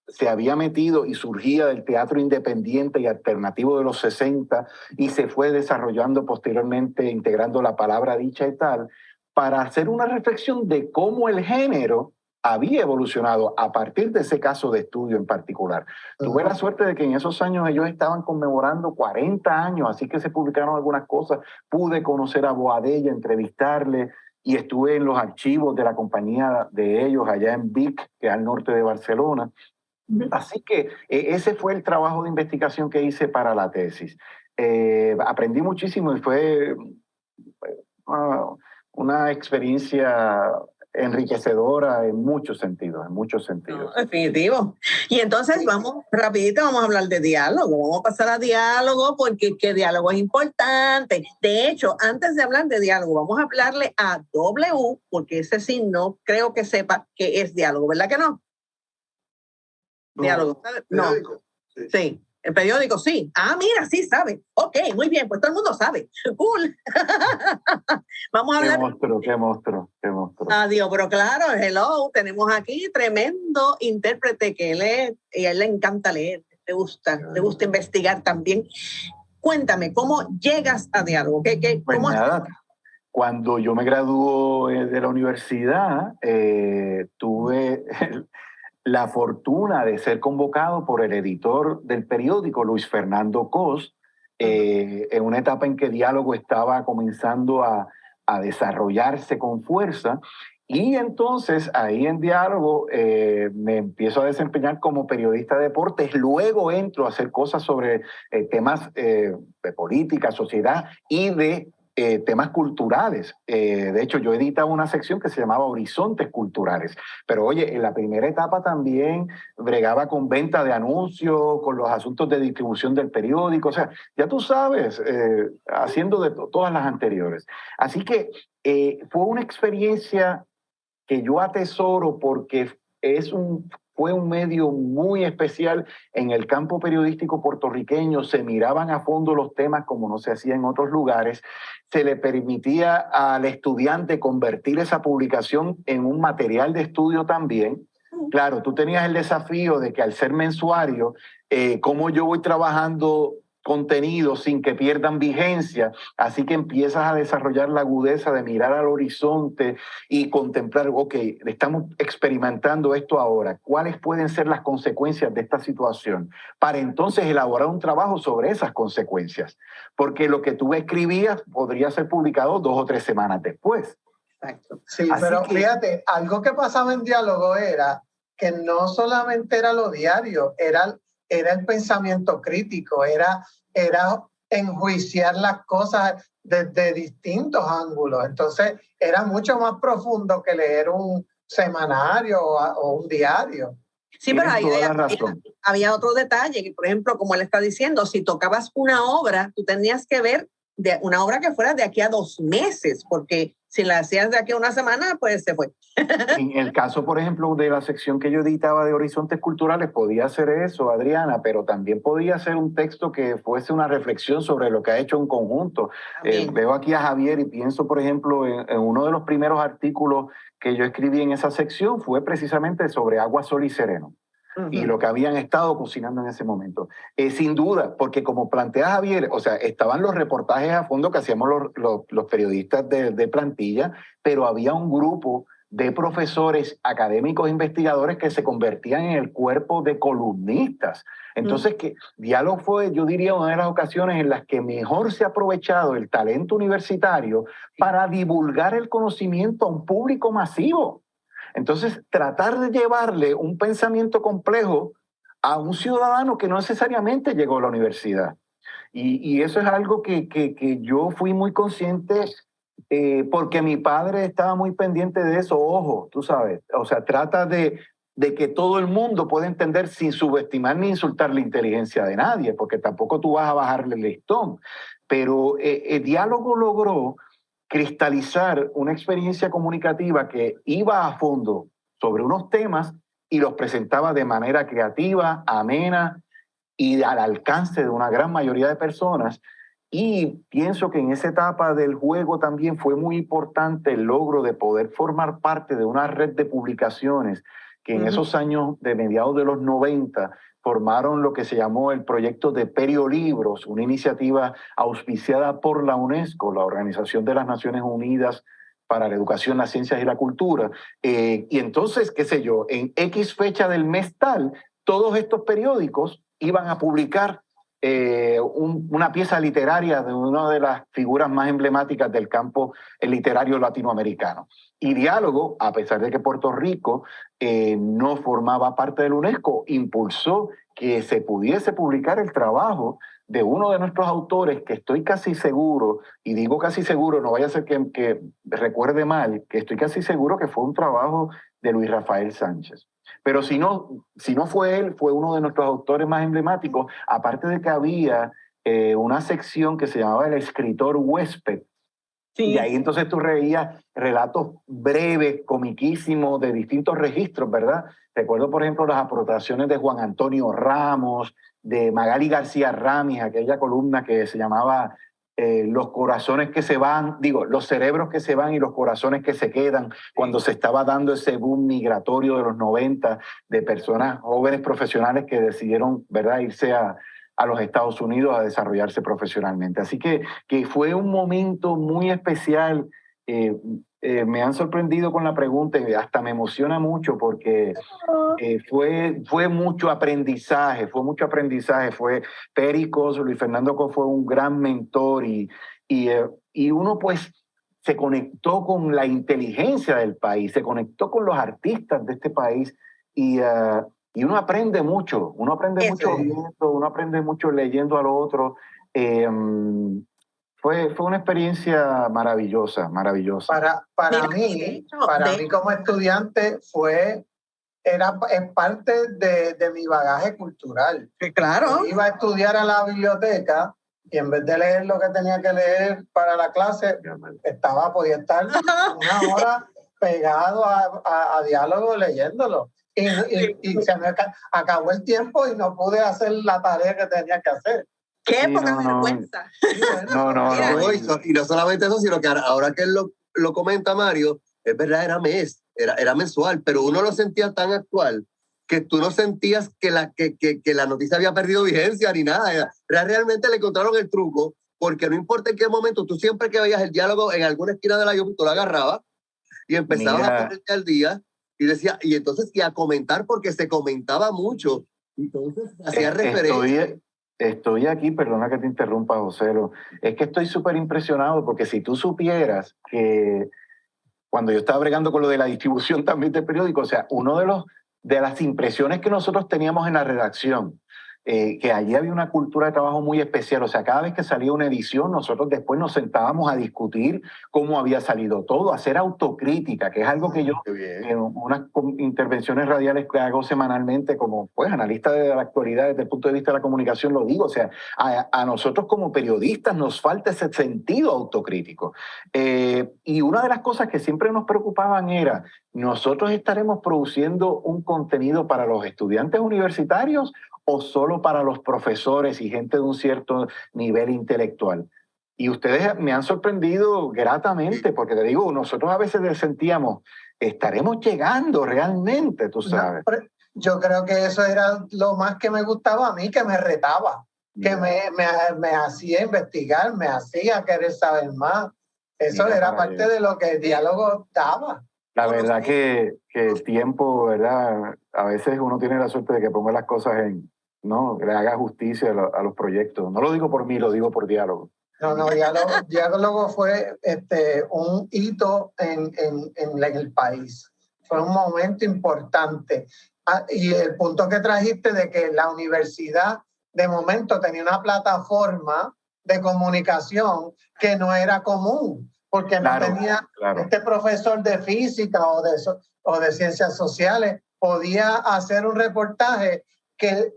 se había metido y surgía del teatro independiente y alternativo de los 60 y se fue desarrollando posteriormente, integrando la palabra dicha y tal, para hacer una reflexión de cómo el género había evolucionado a partir de ese caso de estudio en particular. Tuve la suerte de que en esos años ellos estaban conmemorando 40 años, así que se publicaron algunas cosas. Pude conocer a Boadella, entrevistarle, y estuve en los archivos de la compañía de ellos allá en Vic, que es al norte de Barcelona. Así que ese fue el trabajo de investigación que hice para la tesis. Aprendí muchísimo y fue una experiencia enriquecedora en muchos sentidos, en muchos sentidos. No, definitivo. Y entonces vamos, rapidito, vamos a hablar de diálogo. Vamos a pasar a diálogo porque que diálogo es importante. De hecho, antes de hablar de diálogo, vamos a hablarle a W, porque ese sí no creo que sepa qué es diálogo, ¿verdad que no? Diálogo. No. Sí. El periódico, sí. Ah, mira, sí sabe. Ok, muy bien, pues todo el mundo sabe. Cool. Vamos a hablar. Qué monstruo. Adiós, pero claro, hello, tenemos aquí tremendo intérprete que lee, y a él le encanta leer, le gusta investigar también. Cuéntame, ¿cómo llegas a diálogo? Pues ¿Cómo nada, cuando yo me gradué de la universidad, tuve la fortuna de ser convocado por el editor del periódico, Luis Fernando Cos, en una etapa en que Diálogo estaba comenzando a desarrollarse con fuerza. Y entonces ahí en Diálogo me empiezo a desempeñar como periodista de deportes. Luego entro a hacer cosas sobre temas de política, sociedad y de temas culturales. De hecho, yo editaba una sección que se llamaba Horizontes Culturales. Pero oye, en la primera etapa también bregaba con venta de anuncios, con los asuntos de distribución del periódico. O sea, ya tú sabes, haciendo de todas las anteriores. Así que fue una experiencia que yo atesoro porque fue un medio muy especial en el campo periodístico puertorriqueño. Se miraban a fondo los temas como no se hacía en otros lugares. Se le permitía al estudiante convertir esa publicación en un material de estudio también. Claro, tú tenías el desafío de que al ser mensuario, cómo yo voy trabajando contenidos sin que pierdan vigencia, así que empiezas a desarrollar la agudeza de mirar al horizonte y contemplar, ok, estamos experimentando esto ahora, ¿cuáles pueden ser las consecuencias de esta situación? Para entonces elaborar un trabajo sobre esas consecuencias, porque lo que tú escribías podría ser publicado 2 o 3 semanas después. Exacto. Sí, pero fíjate, algo que pasaba en Diálogo era que no solamente era lo diario, era el pensamiento crítico, era enjuiciar las cosas desde distintos ángulos. Entonces, era mucho más profundo que leer un semanario o un diario. Sí, pero ahí había otro detalle, que por ejemplo, como él está diciendo, si tocabas una obra, tú tenías que ver de una obra que fuera de aquí a 2 meses, porque si la hacías de aquí a una semana, pues se fue. En el caso, por ejemplo, de la sección que yo editaba de Horizontes Culturales, podía hacer eso, Adriana, pero también podía ser un texto que fuese una reflexión sobre lo que ha hecho un conjunto. Veo aquí a Javier y pienso, por ejemplo, en uno de los primeros artículos que yo escribí en esa sección fue precisamente sobre Agua, Sol y Sereno. Y lo que habían estado cocinando en ese momento. Sin duda, porque como plantea Javier, o sea, estaban los reportajes a fondo que hacíamos los periodistas de plantilla, pero había un grupo de profesores, académicos, investigadores que se convertían en el cuerpo de columnistas. Entonces, que Diálogo fue, yo diría, una de las ocasiones en las que mejor se ha aprovechado el talento universitario para divulgar el conocimiento a un público masivo. Entonces, tratar de llevarle un pensamiento complejo a un ciudadano que no necesariamente llegó a la universidad. Y eso es algo que yo fui muy consciente porque mi padre estaba muy pendiente de eso. Ojo, tú sabes, o sea, trata de que todo el mundo pueda entender sin subestimar ni insultar la inteligencia de nadie, porque tampoco tú vas a bajarle el listón. Pero el Diálogo logró cristalizar una experiencia comunicativa que iba a fondo sobre unos temas y los presentaba de manera creativa, amena y al alcance de una gran mayoría de personas. Y pienso que en esa etapa del juego también fue muy importante el logro de poder formar parte de una red de publicaciones que en esos años de mediados de los 90 formaron lo que se llamó el proyecto de Periolibros, una iniciativa auspiciada por la UNESCO, la Organización de las Naciones Unidas para la Educación, las Ciencias y la Cultura. Y entonces, qué sé yo, en X fecha del mes tal, todos estos periódicos iban a publicar una pieza literaria de una de las figuras más emblemáticas del campo literario latinoamericano. Y Diálogo, a pesar de que Puerto Rico no formaba parte de la UNESCO, impulsó que se pudiese publicar el trabajo de uno de nuestros autores que estoy casi seguro, y digo casi seguro, no vaya a ser que recuerde mal, que estoy casi seguro que fue un trabajo de Luis Rafael Sánchez. Pero si no fue él, fue uno de nuestros autores más emblemáticos, aparte de que había una sección que se llamaba El escritor huésped. Sí. Y ahí entonces tú reías relatos breves, comiquísimos, de distintos registros, ¿verdad? Recuerdo, por ejemplo, las aportaciones de Juan Antonio Ramos, de Magali García Ramis, aquella columna que se llamaba Los corazones que se van, los cerebros que se van y los corazones que se quedan, cuando se estaba dando ese boom migratorio de los 90 de personas jóvenes profesionales que decidieron, ¿verdad?, irse a los Estados Unidos a desarrollarse profesionalmente. Así que fue un momento muy especial. Me han sorprendido con la pregunta y hasta me emociona mucho porque fue mucho aprendizaje, fue Péricos, Luis Fernando Cos fue un gran mentor y uno pues se conectó con la inteligencia del país, se conectó con los artistas de este país y uno aprende mucho, viendo, uno aprende mucho leyendo al otro. Fue una experiencia maravillosa. Para mí como estudiante es parte de mi bagaje cultural. Claro. Yo iba a estudiar a la biblioteca y en vez de leer lo que tenía que leer para la clase, podía estar una hora pegado a diálogo leyéndolo. Y se me acabó el tiempo y no pude hacer la tarea que tenía que hacer. ¡Qué poca vergüenza! Y no solamente eso, sino que ahora que él lo comenta, Mario, es verdad, era mensual, pero uno lo sentía tan actual que tú no sentías que la noticia había perdido vigencia ni nada. Realmente le encontraron el truco, porque no importa en qué momento, tú siempre que veías el diálogo en alguna esquina de la YouTube, tú lo agarrabas y empezabas a ponerte al día y decía, y entonces a comentar porque se comentaba mucho. Entonces hacía referencia. Estoy aquí, perdona que te interrumpa, Joselo. Es que estoy súper impresionado porque si tú supieras que cuando yo estaba bregando con lo de la distribución también del periódico, o sea, de las impresiones que nosotros teníamos en la redacción, que allí había una cultura de trabajo muy especial. O sea, cada vez que salía una edición, nosotros después nos sentábamos a discutir cómo había salido todo, hacer autocrítica, que es algo que yo, en unas intervenciones radiales que hago semanalmente como pues, analista de la actualidad desde el punto de vista de la comunicación, lo digo. O sea, a nosotros como periodistas nos falta ese sentido autocrítico. Y una de las cosas que siempre nos preocupaban era, ¿nosotros estaremos produciendo un contenido para los estudiantes universitarios o solo para los profesores y gente de un cierto nivel intelectual? Y ustedes me han sorprendido gratamente, porque te digo, nosotros a veces sentíamos, ¿estaremos llegando realmente? Tú sabes. Yo creo que eso era lo más que me gustaba a mí, que me retaba, que me hacía investigar, me hacía querer saber más. Eso era parte de lo que el diálogo daba. La verdad que el tiempo, ¿verdad? A veces uno tiene la suerte de que ponga las cosas que le haga justicia a los proyectos. No lo digo por mí, lo digo por diálogo. Diálogo fue un hito en el país. Fue un momento importante. Y el punto que trajiste de que la universidad de momento tenía una plataforma de comunicación que no era común, porque no tenía este profesor de física o de ciencias sociales, podía hacer un reportaje que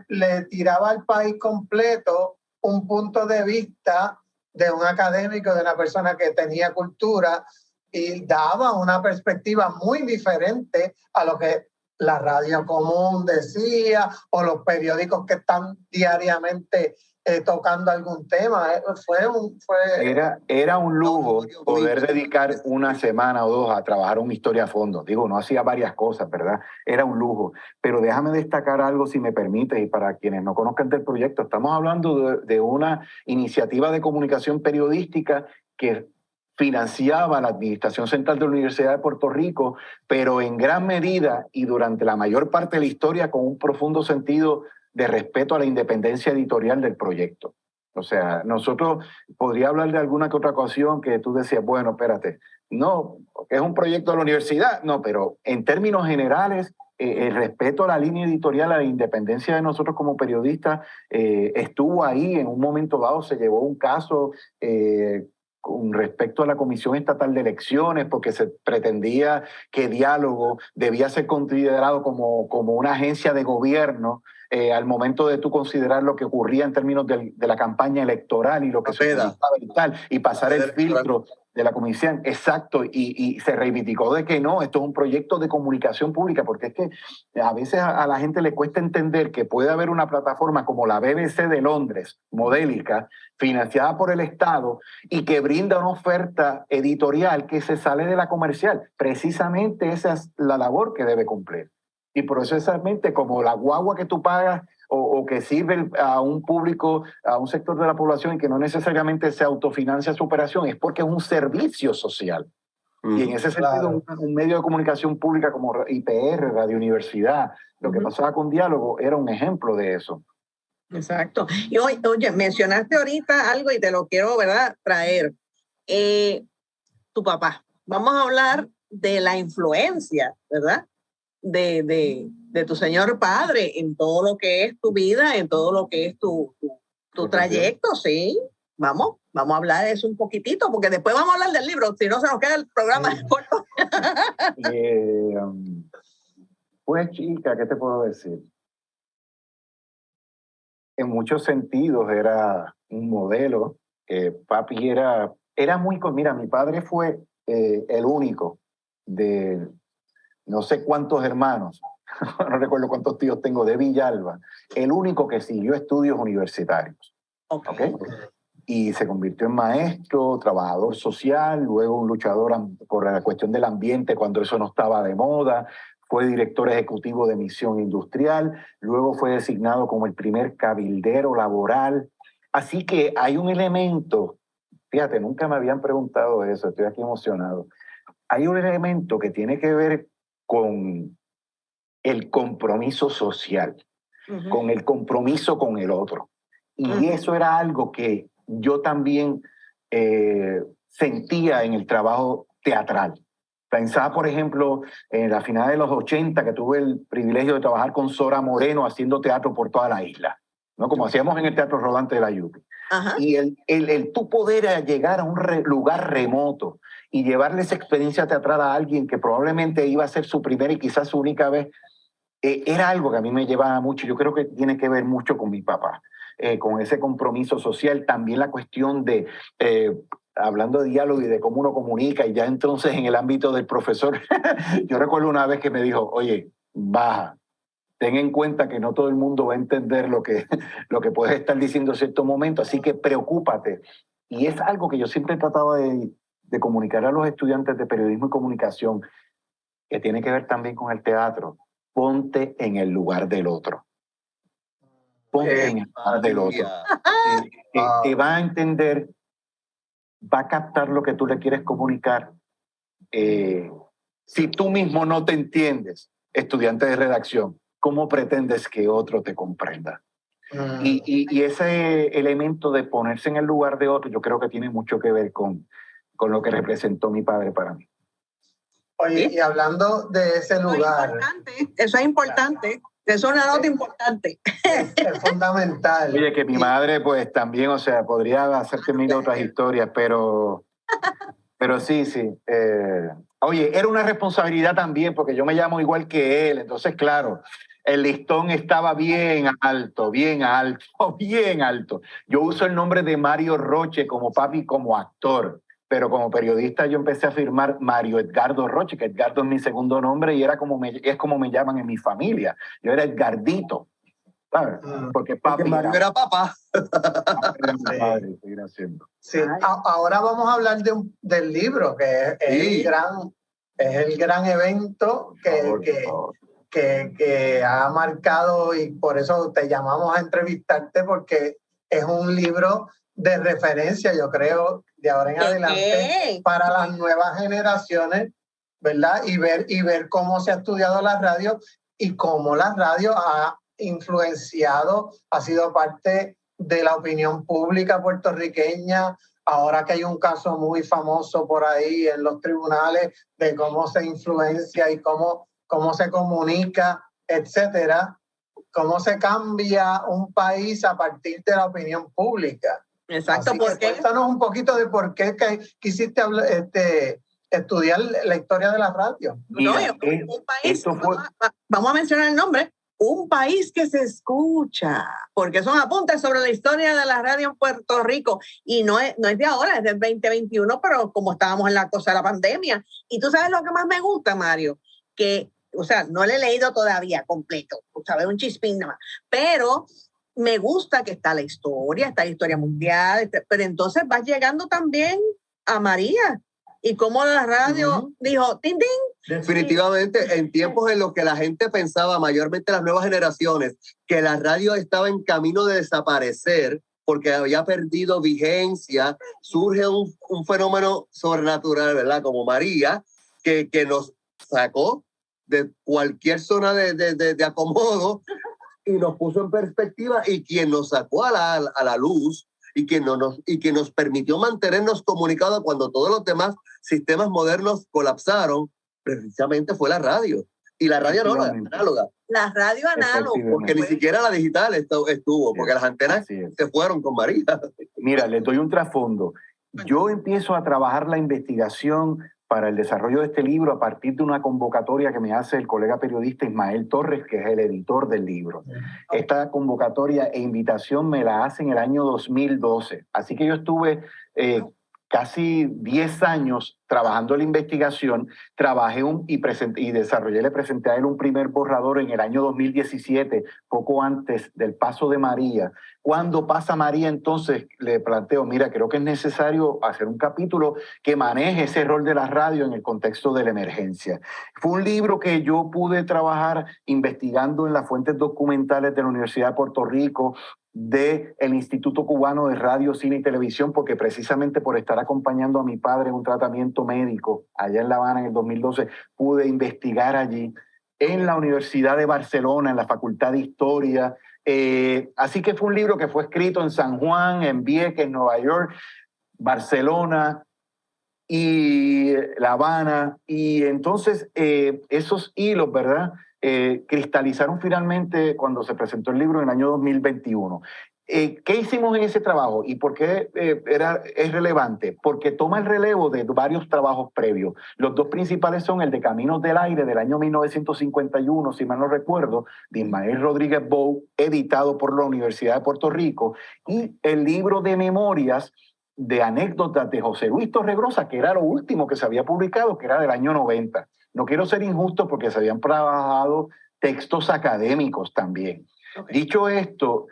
le tiraba al país completo un punto de vista de un académico, de una persona que tenía cultura, y daba una perspectiva muy diferente a lo que la radio común decía o los periódicos que están diariamente tocando algún tema. Era un lujo poder dedicar una semana o dos a trabajar una historia a fondo. Digo, no hacía varias cosas, ¿verdad? Era un lujo. Pero déjame destacar algo, si me permites, y para quienes no conozcan del proyecto, estamos hablando de una iniciativa de comunicación periodística que financiaba la Administración Central de la Universidad de Puerto Rico, pero en gran medida y durante la mayor parte de la historia con un profundo sentido de respeto a la independencia editorial del proyecto. O sea, nosotros podría hablar de alguna que otra ocasión que tú decías, bueno, espérate, no, es un proyecto de la universidad, no, pero en términos generales el respeto a la línea editorial, a la independencia de nosotros como periodistas, estuvo ahí en un momento dado, se llevó un caso con respecto a la Comisión Estatal de Elecciones, porque se pretendía que Diálogo debía ser considerado como una agencia de gobierno al momento de tú considerar lo que ocurría en términos de la campaña electoral y lo que se publicaba y tal, y pasar el filtro de la comisión. Exacto, y se reivindicó de que no, esto es un proyecto de comunicación pública, porque es que a veces a la gente le cuesta entender que puede haber una plataforma como la BBC de Londres, modélica, financiada por el Estado, y que brinda una oferta editorial que se sale de la comercial. Precisamente esa es la labor que debe cumplir. Y precisamente como la guagua que tú pagas o que sirve a un público, a un sector de la población y que no necesariamente se autofinancia su operación, es porque es un servicio social. Y en ese sentido, un medio de comunicación pública como IPR, Radio Universidad, lo que pasaba con Diálogo, era un ejemplo de eso. Exacto. Y oye, mencionaste ahorita algo y te lo quiero, ¿verdad?, traer. Tu papá. Vamos a hablar de la influencia, ¿verdad?, de tu señor padre en todo lo que es tu vida, en todo lo que es tu trayecto, ¿sí? Vamos a hablar de eso un poquitito, porque después vamos a hablar del libro, si no se nos queda el programa corto. Pues chica, ¿qué te puedo decir? En muchos sentidos era un modelo. Papi era muy... Mira, mi padre fue el único de no sé cuántos hermanos, no recuerdo cuántos tíos tengo, de Villalba, el único que siguió estudios universitarios. ¿Okay? Y se convirtió en maestro, trabajador social, luego un luchador por la cuestión del ambiente cuando eso no estaba de moda, fue director ejecutivo de Misión Industrial, luego fue designado como el primer cabildero laboral. Así que hay un elemento, fíjate, nunca me habían preguntado eso, estoy aquí emocionado. Hay un elemento que tiene que ver con el compromiso social, con el compromiso con el otro. Y eso era algo que yo también sentía en el trabajo teatral. Pensaba, por ejemplo, en la final de los 80, que tuve el privilegio de trabajar con Sora Moreno haciendo teatro por toda la isla, ¿no? Como hacíamos en el Teatro Rodante de la Yupi. Y el tú poder llegar a un lugar remoto y llevarle esa experiencia teatral a alguien que probablemente iba a ser su primera y quizás su única vez, era algo que a mí me llevaba mucho. Yo creo que tiene que ver mucho con mi papá, con ese compromiso social. También la cuestión de, hablando de diálogo y de cómo uno comunica, y ya entonces en el ámbito del profesor, yo recuerdo una vez que me dijo, oye, baja. Ten en cuenta que no todo el mundo va a entender lo que puedes estar diciendo en cierto momento, así que preocúpate. Y es algo que yo siempre trataba de comunicar a los estudiantes de periodismo y comunicación, que tiene que ver también con el teatro. Ponte en el lugar del otro. Ponte en el lugar del otro. Te va a entender, va a captar lo que tú le quieres comunicar. Si tú mismo no te entiendes, estudiante de redacción, ¿cómo pretendes que otro te comprenda? Y ese elemento de ponerse en el lugar de otro, yo creo que tiene mucho que ver con lo que representó mi padre para mí. Oye, y hablando de ese lugar... Eso es importante. Eso es una nota importante. Es fundamental. Oye, que mi madre pues también, o sea, podría hacerte mil otras historias, pero sí. Oye, era una responsabilidad también, porque yo me llamo igual que él, entonces, claro, el listón estaba bien alto. Yo uso el nombre de Mario Roche como papi, como actor, pero como periodista yo empecé a firmar Mario Edgardo Roche, que Edgardo es mi segundo nombre y es como me llaman en mi familia. Yo era Edgardito, ¿sabes? Porque papi Mario era papá. Sí. Ahora vamos a hablar del libro, que es el gran evento que ha marcado, y por eso te llamamos a entrevistarte, porque es un libro de referencia, yo creo, de ahora en adelante para las nuevas generaciones, ¿verdad? Y ver cómo se ha estudiado la radio y cómo la radio ha influenciado, ha sido parte de la opinión pública puertorriqueña. Ahora que hay un caso muy famoso por ahí en los tribunales de cómo se influencia y cómo cómo se comunica, etcétera, cómo se cambia un país a partir de la opinión pública. Exacto, Así que porque cuéntanos un poquito de por qué quisiste estudiar la historia de la radio. no, Mira, un país, esto fue... vamos a mencionar el nombre, un país que se escucha, porque son apuntes sobre la historia de la radio en Puerto Rico, y no es de ahora, es del 2021, pero como estábamos en la cosa de la pandemia. Y tú sabes lo que más me gusta, Mario, que, o sea, no lo he leído todavía completo, sabes, un chispín nada más, pero me gusta que está la historia mundial, pero entonces vas llegando también a María, y cómo la radio dijo, ¡tin, tin! Definitivamente, en tiempos en los que la gente pensaba, mayormente las nuevas generaciones, que la radio estaba en camino de desaparecer porque había perdido vigencia, surge un fenómeno sobrenatural, ¿verdad? Como María, que nos sacó de cualquier zona de acomodo y nos puso en perspectiva, y quien nos sacó a la luz y que nos permitió mantenernos comunicados cuando todos los demás sistemas modernos colapsaron, precisamente fue la radio. Y la radio análoga. La radio análoga. Porque ni siquiera la digital estuvo, porque las antenas se fueron con María. Mira, les doy un trasfondo. Yo empiezo a trabajar la investigación para el desarrollo de este libro a partir de una convocatoria que me hace el colega periodista Ismael Torres, que es el editor del libro. Esta convocatoria e invitación me la hace en el año 2012. Así que yo estuve casi 10 años trabajando en la investigación, trabajé y desarrollé, le presenté a él un primer borrador en el año 2017, poco antes del paso de María. Cuando pasa María, entonces le planteo, mira, creo que es necesario hacer un capítulo que maneje ese rol de la radio en el contexto de la emergencia. Fue un libro que yo pude trabajar investigando en las fuentes documentales de la Universidad de Puerto Rico, del Instituto Cubano de Radio, Cine y Televisión, porque precisamente por estar acompañando a mi padre en un tratamiento médico allá en La Habana en el 2012, pude investigar allí, en la Universidad de Barcelona, en la Facultad de Historia. Así que fue un libro que fue escrito en San Juan, en Vieques, en Nueva York, Barcelona y La Habana. Y entonces esos hilos, ¿verdad?, cristalizaron finalmente cuando se presentó el libro en el año 2021. ¿Qué hicimos en ese trabajo y por qué es relevante? Porque toma el relevo de varios trabajos previos. Los dos principales son el de Caminos del Aire del año 1951, si mal no recuerdo, de Ismael Rodríguez Bou, editado por la Universidad de Puerto Rico, y el libro de memorias de anécdotas de José Luis Torregrosa, que era lo último que se había publicado, que era del año 90. No quiero ser injusto porque se habían trabajado textos académicos también. Dicho esto,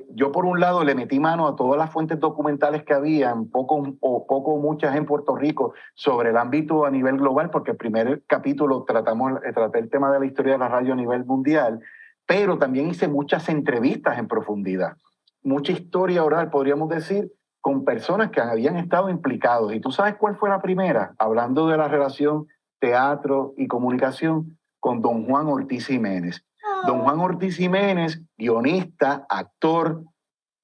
yo por un lado le metí mano a todas las fuentes documentales que habían, poco o muchas en Puerto Rico, sobre el ámbito a nivel global, porque el primer capítulo traté el tema de la historia de la radio a nivel mundial, pero también hice muchas entrevistas en profundidad, mucha historia oral, podríamos decir, con personas que habían estado implicados. ¿Y tú sabes cuál fue la primera? Hablando de la relación teatro y comunicación, con don Juan Ortiz Jiménez. Don Juan Ortiz Jiménez, guionista, actor,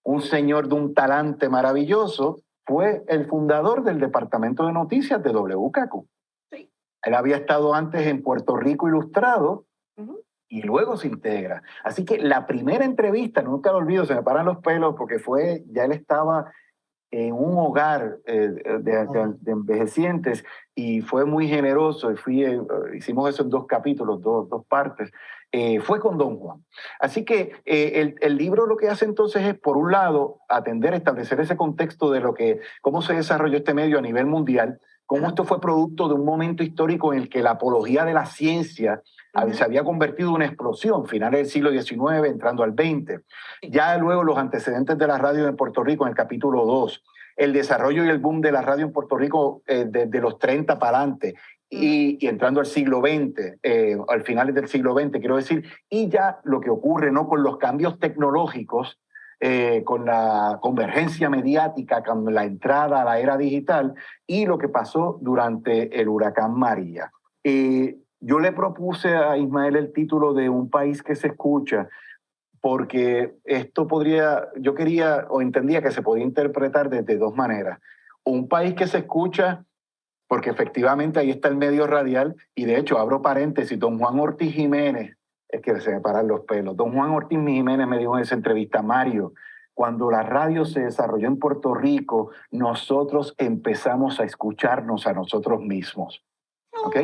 un señor de un talante maravilloso, fue el fundador del Departamento de Noticias de WKQ. Sí. Él había estado antes en Puerto Rico Ilustrado y luego se integra. Así que la primera entrevista, nunca lo olvido, se me paran los pelos porque ya él estaba en un hogar de envejecientes y fue muy generoso. Hicimos eso en 2 capítulos, dos partes. Fue con don Juan. Así que el libro lo que hace entonces es, por un lado, establecer ese contexto de cómo se desarrolló este medio a nivel mundial, cómo esto fue producto de un momento histórico en el que la apología de la ciencia se había convertido en una explosión, finales del siglo XIX, entrando al XX. Ya luego los antecedentes de la radio en Puerto Rico en el capítulo 2, el desarrollo y el boom de la radio en Puerto Rico desde los 30 para adelante y entrando al siglo XX, al finales del siglo XX, quiero decir, y ya lo que ocurre, ¿no?, con los cambios tecnológicos, con la convergencia mediática, con la entrada a la era digital y lo que pasó durante el huracán María. Yo le propuse a Ismael el título de Un país que se escucha, porque yo quería o entendía que se podía interpretar de 2 maneras. Un país que se escucha porque efectivamente ahí está el medio radial, y de hecho, abro paréntesis, don Juan Ortiz Jiménez, es que se me paran los pelos, don Juan Ortiz Jiménez me dijo en esa entrevista, Mario, cuando la radio se desarrolló en Puerto Rico, nosotros empezamos a escucharnos a nosotros mismos. ¿Ok?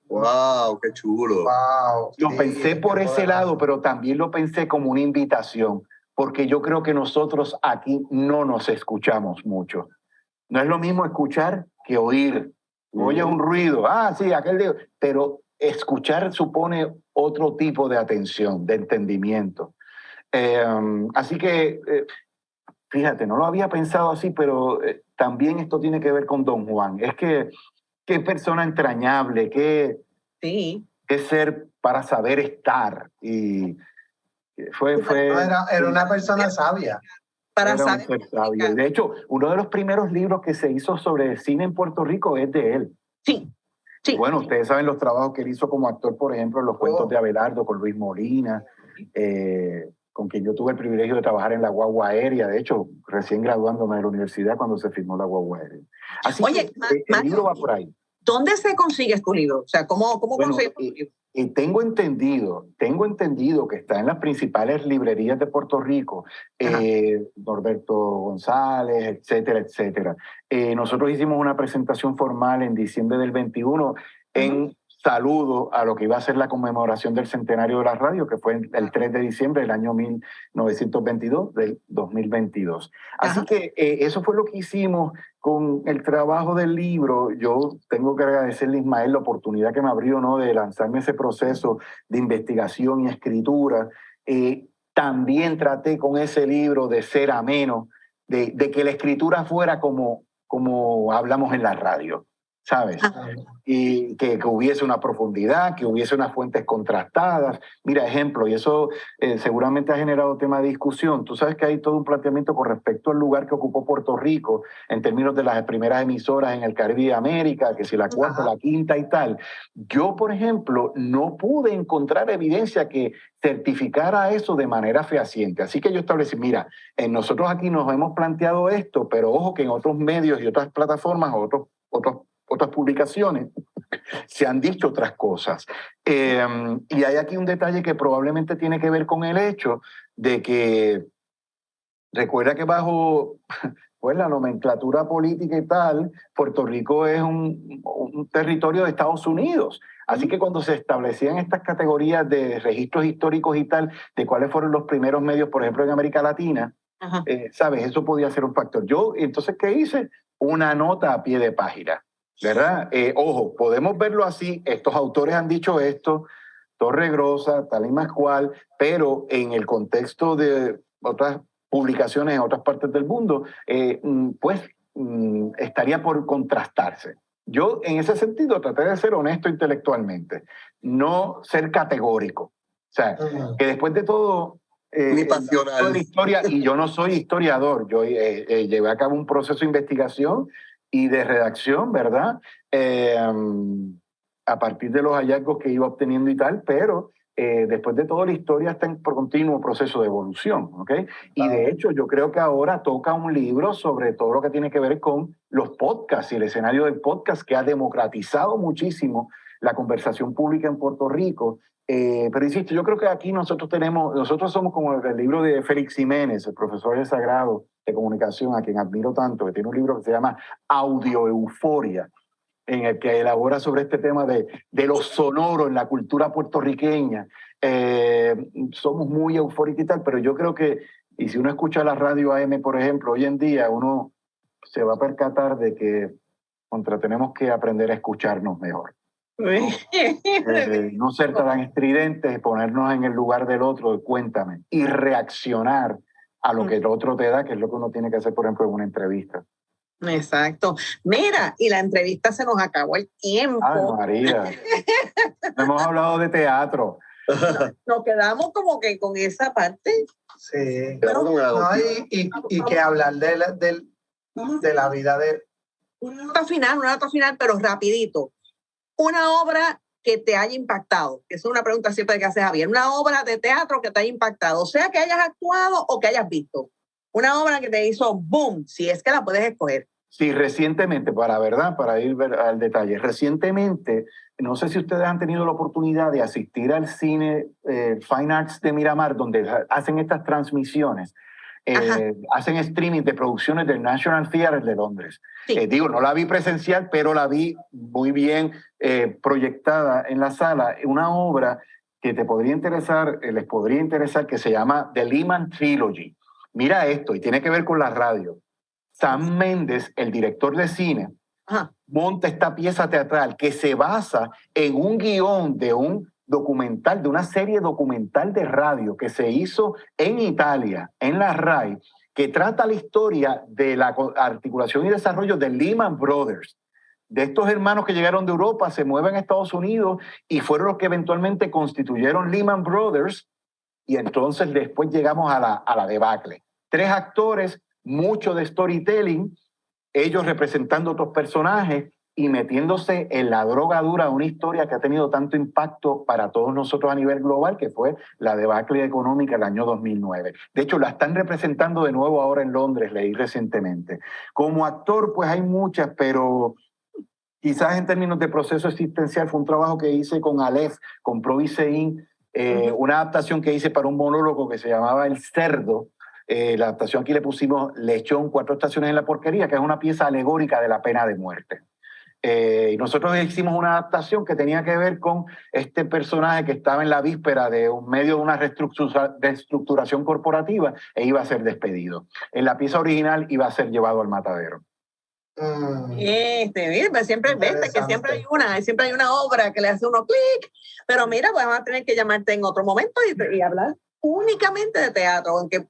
¡Wow! ¡Qué chulo! Wow, Lo sí, pensé por qué ese poderoso. lado, pero también lo pensé como una invitación, porque yo creo que nosotros aquí no nos escuchamos mucho. No es lo mismo escuchar que oír. Oye un ruido, sí, aquel de... Pero escuchar supone otro tipo de atención, de entendimiento. Así que, fíjate, no lo había pensado así, pero también esto tiene que ver con don Juan. Es que qué persona entrañable, qué ser para saber estar. Y Era una persona sabia. Para era un saber ser sabio. De hecho, uno de los primeros libros que se hizo sobre el cine en Puerto Rico es de él. Sí. Bueno, ustedes saben los trabajos que él hizo como actor, por ejemplo, en Los Cuentos de Abelardo, con Luis Molina, con quien yo tuve el privilegio de trabajar en La Guagua Aérea, de hecho, recién graduándome de la universidad cuando se filmó La Guagua Aérea. Así que el libro va por ahí. ¿Dónde se consigue tu libro? O sea, ¿cómo consigues tu libro? Tengo entendido que está en las principales librerías de Puerto Rico, Norberto González, etcétera, etcétera. Nosotros hicimos una presentación formal en diciembre del 21 en saludo a lo que iba a ser la conmemoración del centenario de la radio, que fue el 3 de diciembre del año 1922, del 2022. Así que eso fue lo que hicimos con el trabajo del libro. Yo tengo que agradecerle a Ismael la oportunidad que me abrió, ¿no?, de lanzarme ese proceso de investigación y escritura. También traté con ese libro de ser ameno, de que la escritura fuera como hablamos en la radio, ¿sabes? Y que hubiese una profundidad, que hubiese unas fuentes contrastadas. Mira, ejemplo, y eso seguramente ha generado tema de discusión. Tú sabes que hay todo un planteamiento con respecto al lugar que ocupó Puerto Rico en términos de las primeras emisoras en el Caribe de América, que si la cuarta, la quinta y tal. Yo, por ejemplo, no pude encontrar evidencia que certificara eso de manera fehaciente. Así que yo establecí, mira, nosotros aquí nos hemos planteado esto, pero ojo que en otros medios y otras plataformas, otras publicaciones, se han dicho otras cosas. Y hay aquí un detalle que probablemente tiene que ver con el hecho de que, recuerda que bajo pues, la nomenclatura política y tal, Puerto Rico es un territorio de Estados Unidos. Así que cuando se establecían estas categorías de registros históricos y tal, de cuáles fueron los primeros medios, por ejemplo, en América Latina, ¿sabes? Eso podía ser un factor. Yo, entonces, ¿qué hice? Una nota a pie de página. ¿Verdad? Ojo, podemos verlo así, estos autores han dicho esto, Torregrosa, tal y más cual, pero en el contexto de otras publicaciones en otras partes del mundo, estaría por contrastarse. Yo, en ese sentido, traté de ser honesto intelectualmente, no ser categórico. O sea, que después de todo... Ni pasional. La historia, y yo no soy historiador, yo llevé a cabo un proceso de investigación y de redacción, ¿verdad? A partir de los hallazgos que iba obteniendo y tal, pero después de todo la historia está en continuo proceso de evolución, ¿ok? Y de hecho yo creo que ahora toca un libro sobre todo lo que tiene que ver con los podcasts y el escenario del podcast que ha democratizado muchísimo la conversación pública en Puerto Rico. Pero insisto, yo creo que aquí nosotros somos como el libro de Félix Jiménez, el profesor de Sagrado de Comunicación, a quien admiro tanto, que tiene un libro que se llama Audioeuforia, en el que elabora sobre este tema de lo sonoro en la cultura puertorriqueña. Somos muy eufóricos y tal, pero yo creo que, y si uno escucha la radio AM, por ejemplo, hoy en día uno se va a percatar de que tenemos que aprender a escucharnos mejor. No ser tan estridentes, ponernos en el lugar del otro, cuéntame, y reaccionar a lo que el otro te da, que es lo que uno tiene que hacer, por ejemplo, en una entrevista. Exacto. Mira, y la entrevista se nos acabó el tiempo. Ay, María. Hemos hablado de teatro. Nos quedamos como que con esa parte. Sí. Pero, no, y que hablar de la vida de... Una nota final, pero rapidito. Una obra que te haya impactado, que es una pregunta siempre que hace Javier, una obra de teatro que te haya impactado, sea que hayas actuado o que hayas visto. Una obra que te hizo boom, si es que la puedes escoger. Sí, recientemente, para ir al detalle, recientemente, no sé si ustedes han tenido la oportunidad de asistir al cine Fine Arts de Miramar, donde hacen estas transmisiones, hacen streaming de producciones del National Theatre de Londres. Sí. No la vi presencial, pero la vi muy bien proyectada en la sala, una obra que te podría interesar, les podría interesar, que se llama The Lehman Trilogy. Mira esto, y tiene que ver con la radio. Sam Mendes, el director de cine, monta esta pieza teatral que se basa en un guión de un documental, de una serie documental de radio que se hizo en Italia, en la RAI, que trata la historia de la articulación y desarrollo de Lehman Brothers, de estos hermanos que llegaron de Europa, se mueven a Estados Unidos y fueron los que eventualmente constituyeron Lehman Brothers, y entonces después llegamos a la debacle. 3 actores, mucho de storytelling, ellos representando otros personajes y metiéndose en la droga dura de una historia que ha tenido tanto impacto para todos nosotros a nivel global, que fue la debacle económica del año 2009. De hecho, la están representando de nuevo ahora en Londres, leí recientemente. Como actor, pues hay muchas, pero quizás en términos de proceso existencial fue un trabajo que hice con Aleph, con Proviseín, una adaptación que hice para un monólogo que se llamaba El Cerdo. La adaptación aquí le pusimos Lechón, 4 estaciones en la porquería, que es una pieza alegórica de la pena de muerte. Y nosotros hicimos una adaptación que tenía que ver con este personaje que estaba en la víspera de un medio de una reestructuración corporativa e iba a ser despedido. En la pieza original iba a ser llevado al matadero. Mira, siempre ves que siempre hay una obra que le hace uno clic, pero mira, pues vamos a tener que llamarte en otro momento y hablar únicamente de teatro, aunque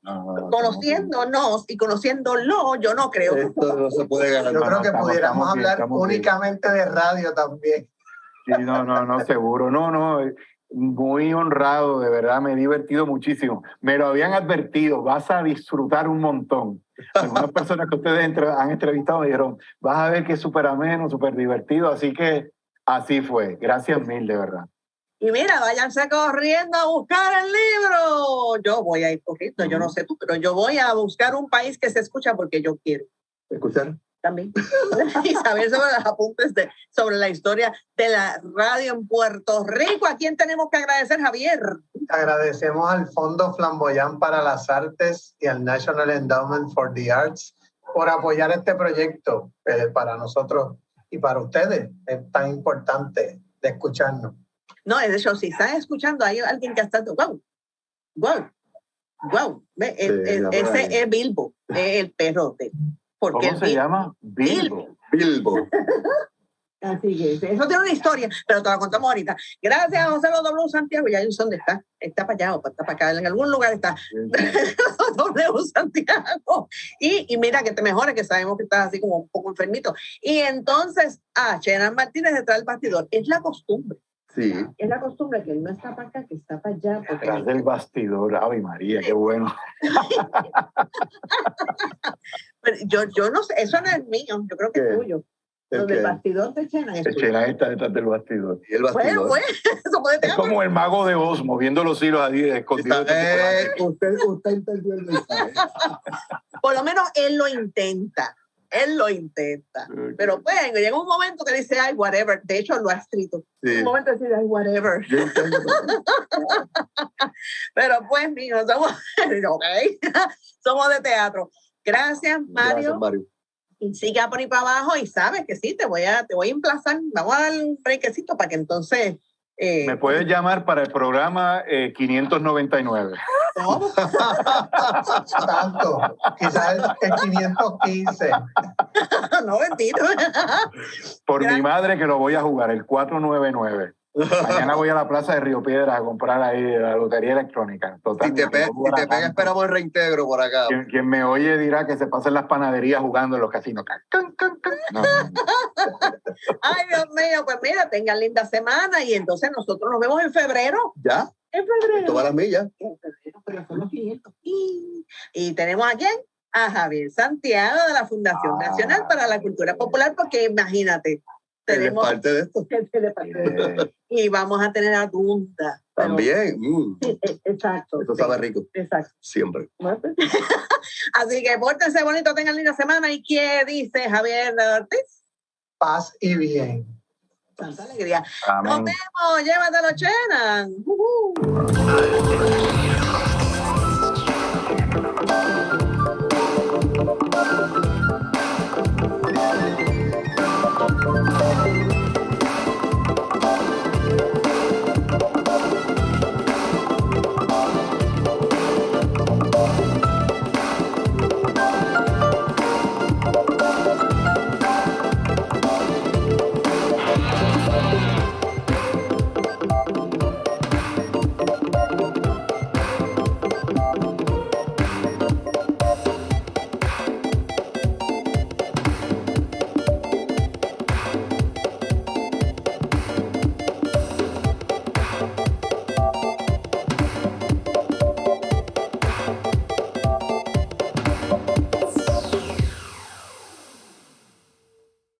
conociéndonos y conociéndolo, yo no creo. Esto no se puede ganar. Yo creo que pudiéramos hablar únicamente de radio también. Sí, no, seguro. No, muy honrado, de verdad, me he divertido muchísimo. Me lo habían advertido, vas a disfrutar un montón. Algunas personas que ustedes han entrevistado me dijeron, vas a ver que es súper ameno, súper divertido, así que así fue. Gracias mil, de verdad. Y mira, váyanse corriendo a buscar el libro. Yo voy a ir corriendo, yo no sé tú, pero yo voy a buscar un país que se escucha porque yo quiero. ¿Escuchar? También. Y saber sobre los apuntes sobre la historia de la radio en Puerto Rico. ¿A quién tenemos que agradecer, Javier? Agradecemos al Fondo Flamboyant para las Artes y al National Endowment for the Arts por apoyar este proyecto para nosotros y para ustedes. Es tan importante de escucharnos. No, de hecho, si están escuchando, hay alguien que está... ¡Wow! Ese es Bilbo, el perrote. ¿Cómo se llama? Bilbo. Así que eso tiene una historia, pero te la contamos ahorita. Gracias a José W. Santiago. Ya yo sé dónde está. Está para allá o está para acá. En algún lugar está. W. Santiago. Y mira que te mejores, que sabemos que estás así como un poco enfermito. Y entonces, Chenan Martínez detrás del bastidor. Es la costumbre. Sí. Es la costumbre que él no está para acá, que está para allá. Detrás del bastidor, Ave María, qué bueno. Pero yo no sé, eso no es mío, yo creo que es tuyo. Lo del bastidor de Chenan es tuyo. Chenan está detrás del bastidor. ¿Y el bastidor? Bueno, eso puede es como el mago de Oz, moviendo los hilos ahí escondidos. Usted entendió el mensaje. Por lo menos él lo intenta. Okay. Pero pues llega un momento que dice, ay, whatever. De hecho, lo ha escrito. Sí. Un momento dice, ay, whatever. Pero pues, mijo, somos de teatro. Gracias, Mario. Y siga por ahí para abajo y sabes que sí, te voy a emplazar. Vamos a dar un brequecito para que entonces... Me puedes llamar para el programa 599. ¿Cómo? Tanto. Quizás el 515. No, bendito. Por mi madre que lo voy a jugar, el 499. Mañana voy a la Plaza de Río Piedras a comprar ahí la lotería electrónica. Total, si te pega, esperamos el reintegro por acá. Quien me oye dirá que se pasen las panaderías jugando en los casinos. No. Ay, Dios mío, pues mira, tengan linda semana y entonces nosotros nos vemos en febrero. ¿Ya? En febrero. Todas las millas. En febrero, pero son los 500. Y tenemos a quién? A Javier Santiago de la Fundación Nacional para la Cultura Popular, porque imagínate. Tenemos parte de esto. Y vamos a tener a Dunda También. Exacto. Eso sabe rico. Exacto. Siempre. Así que pórtense bonito, tengan linda semana. ¿Y qué dice Javier Ortiz? Paz y bien. Tanta alegría. Amén. Nos vemos. Llévatelo, Chenan.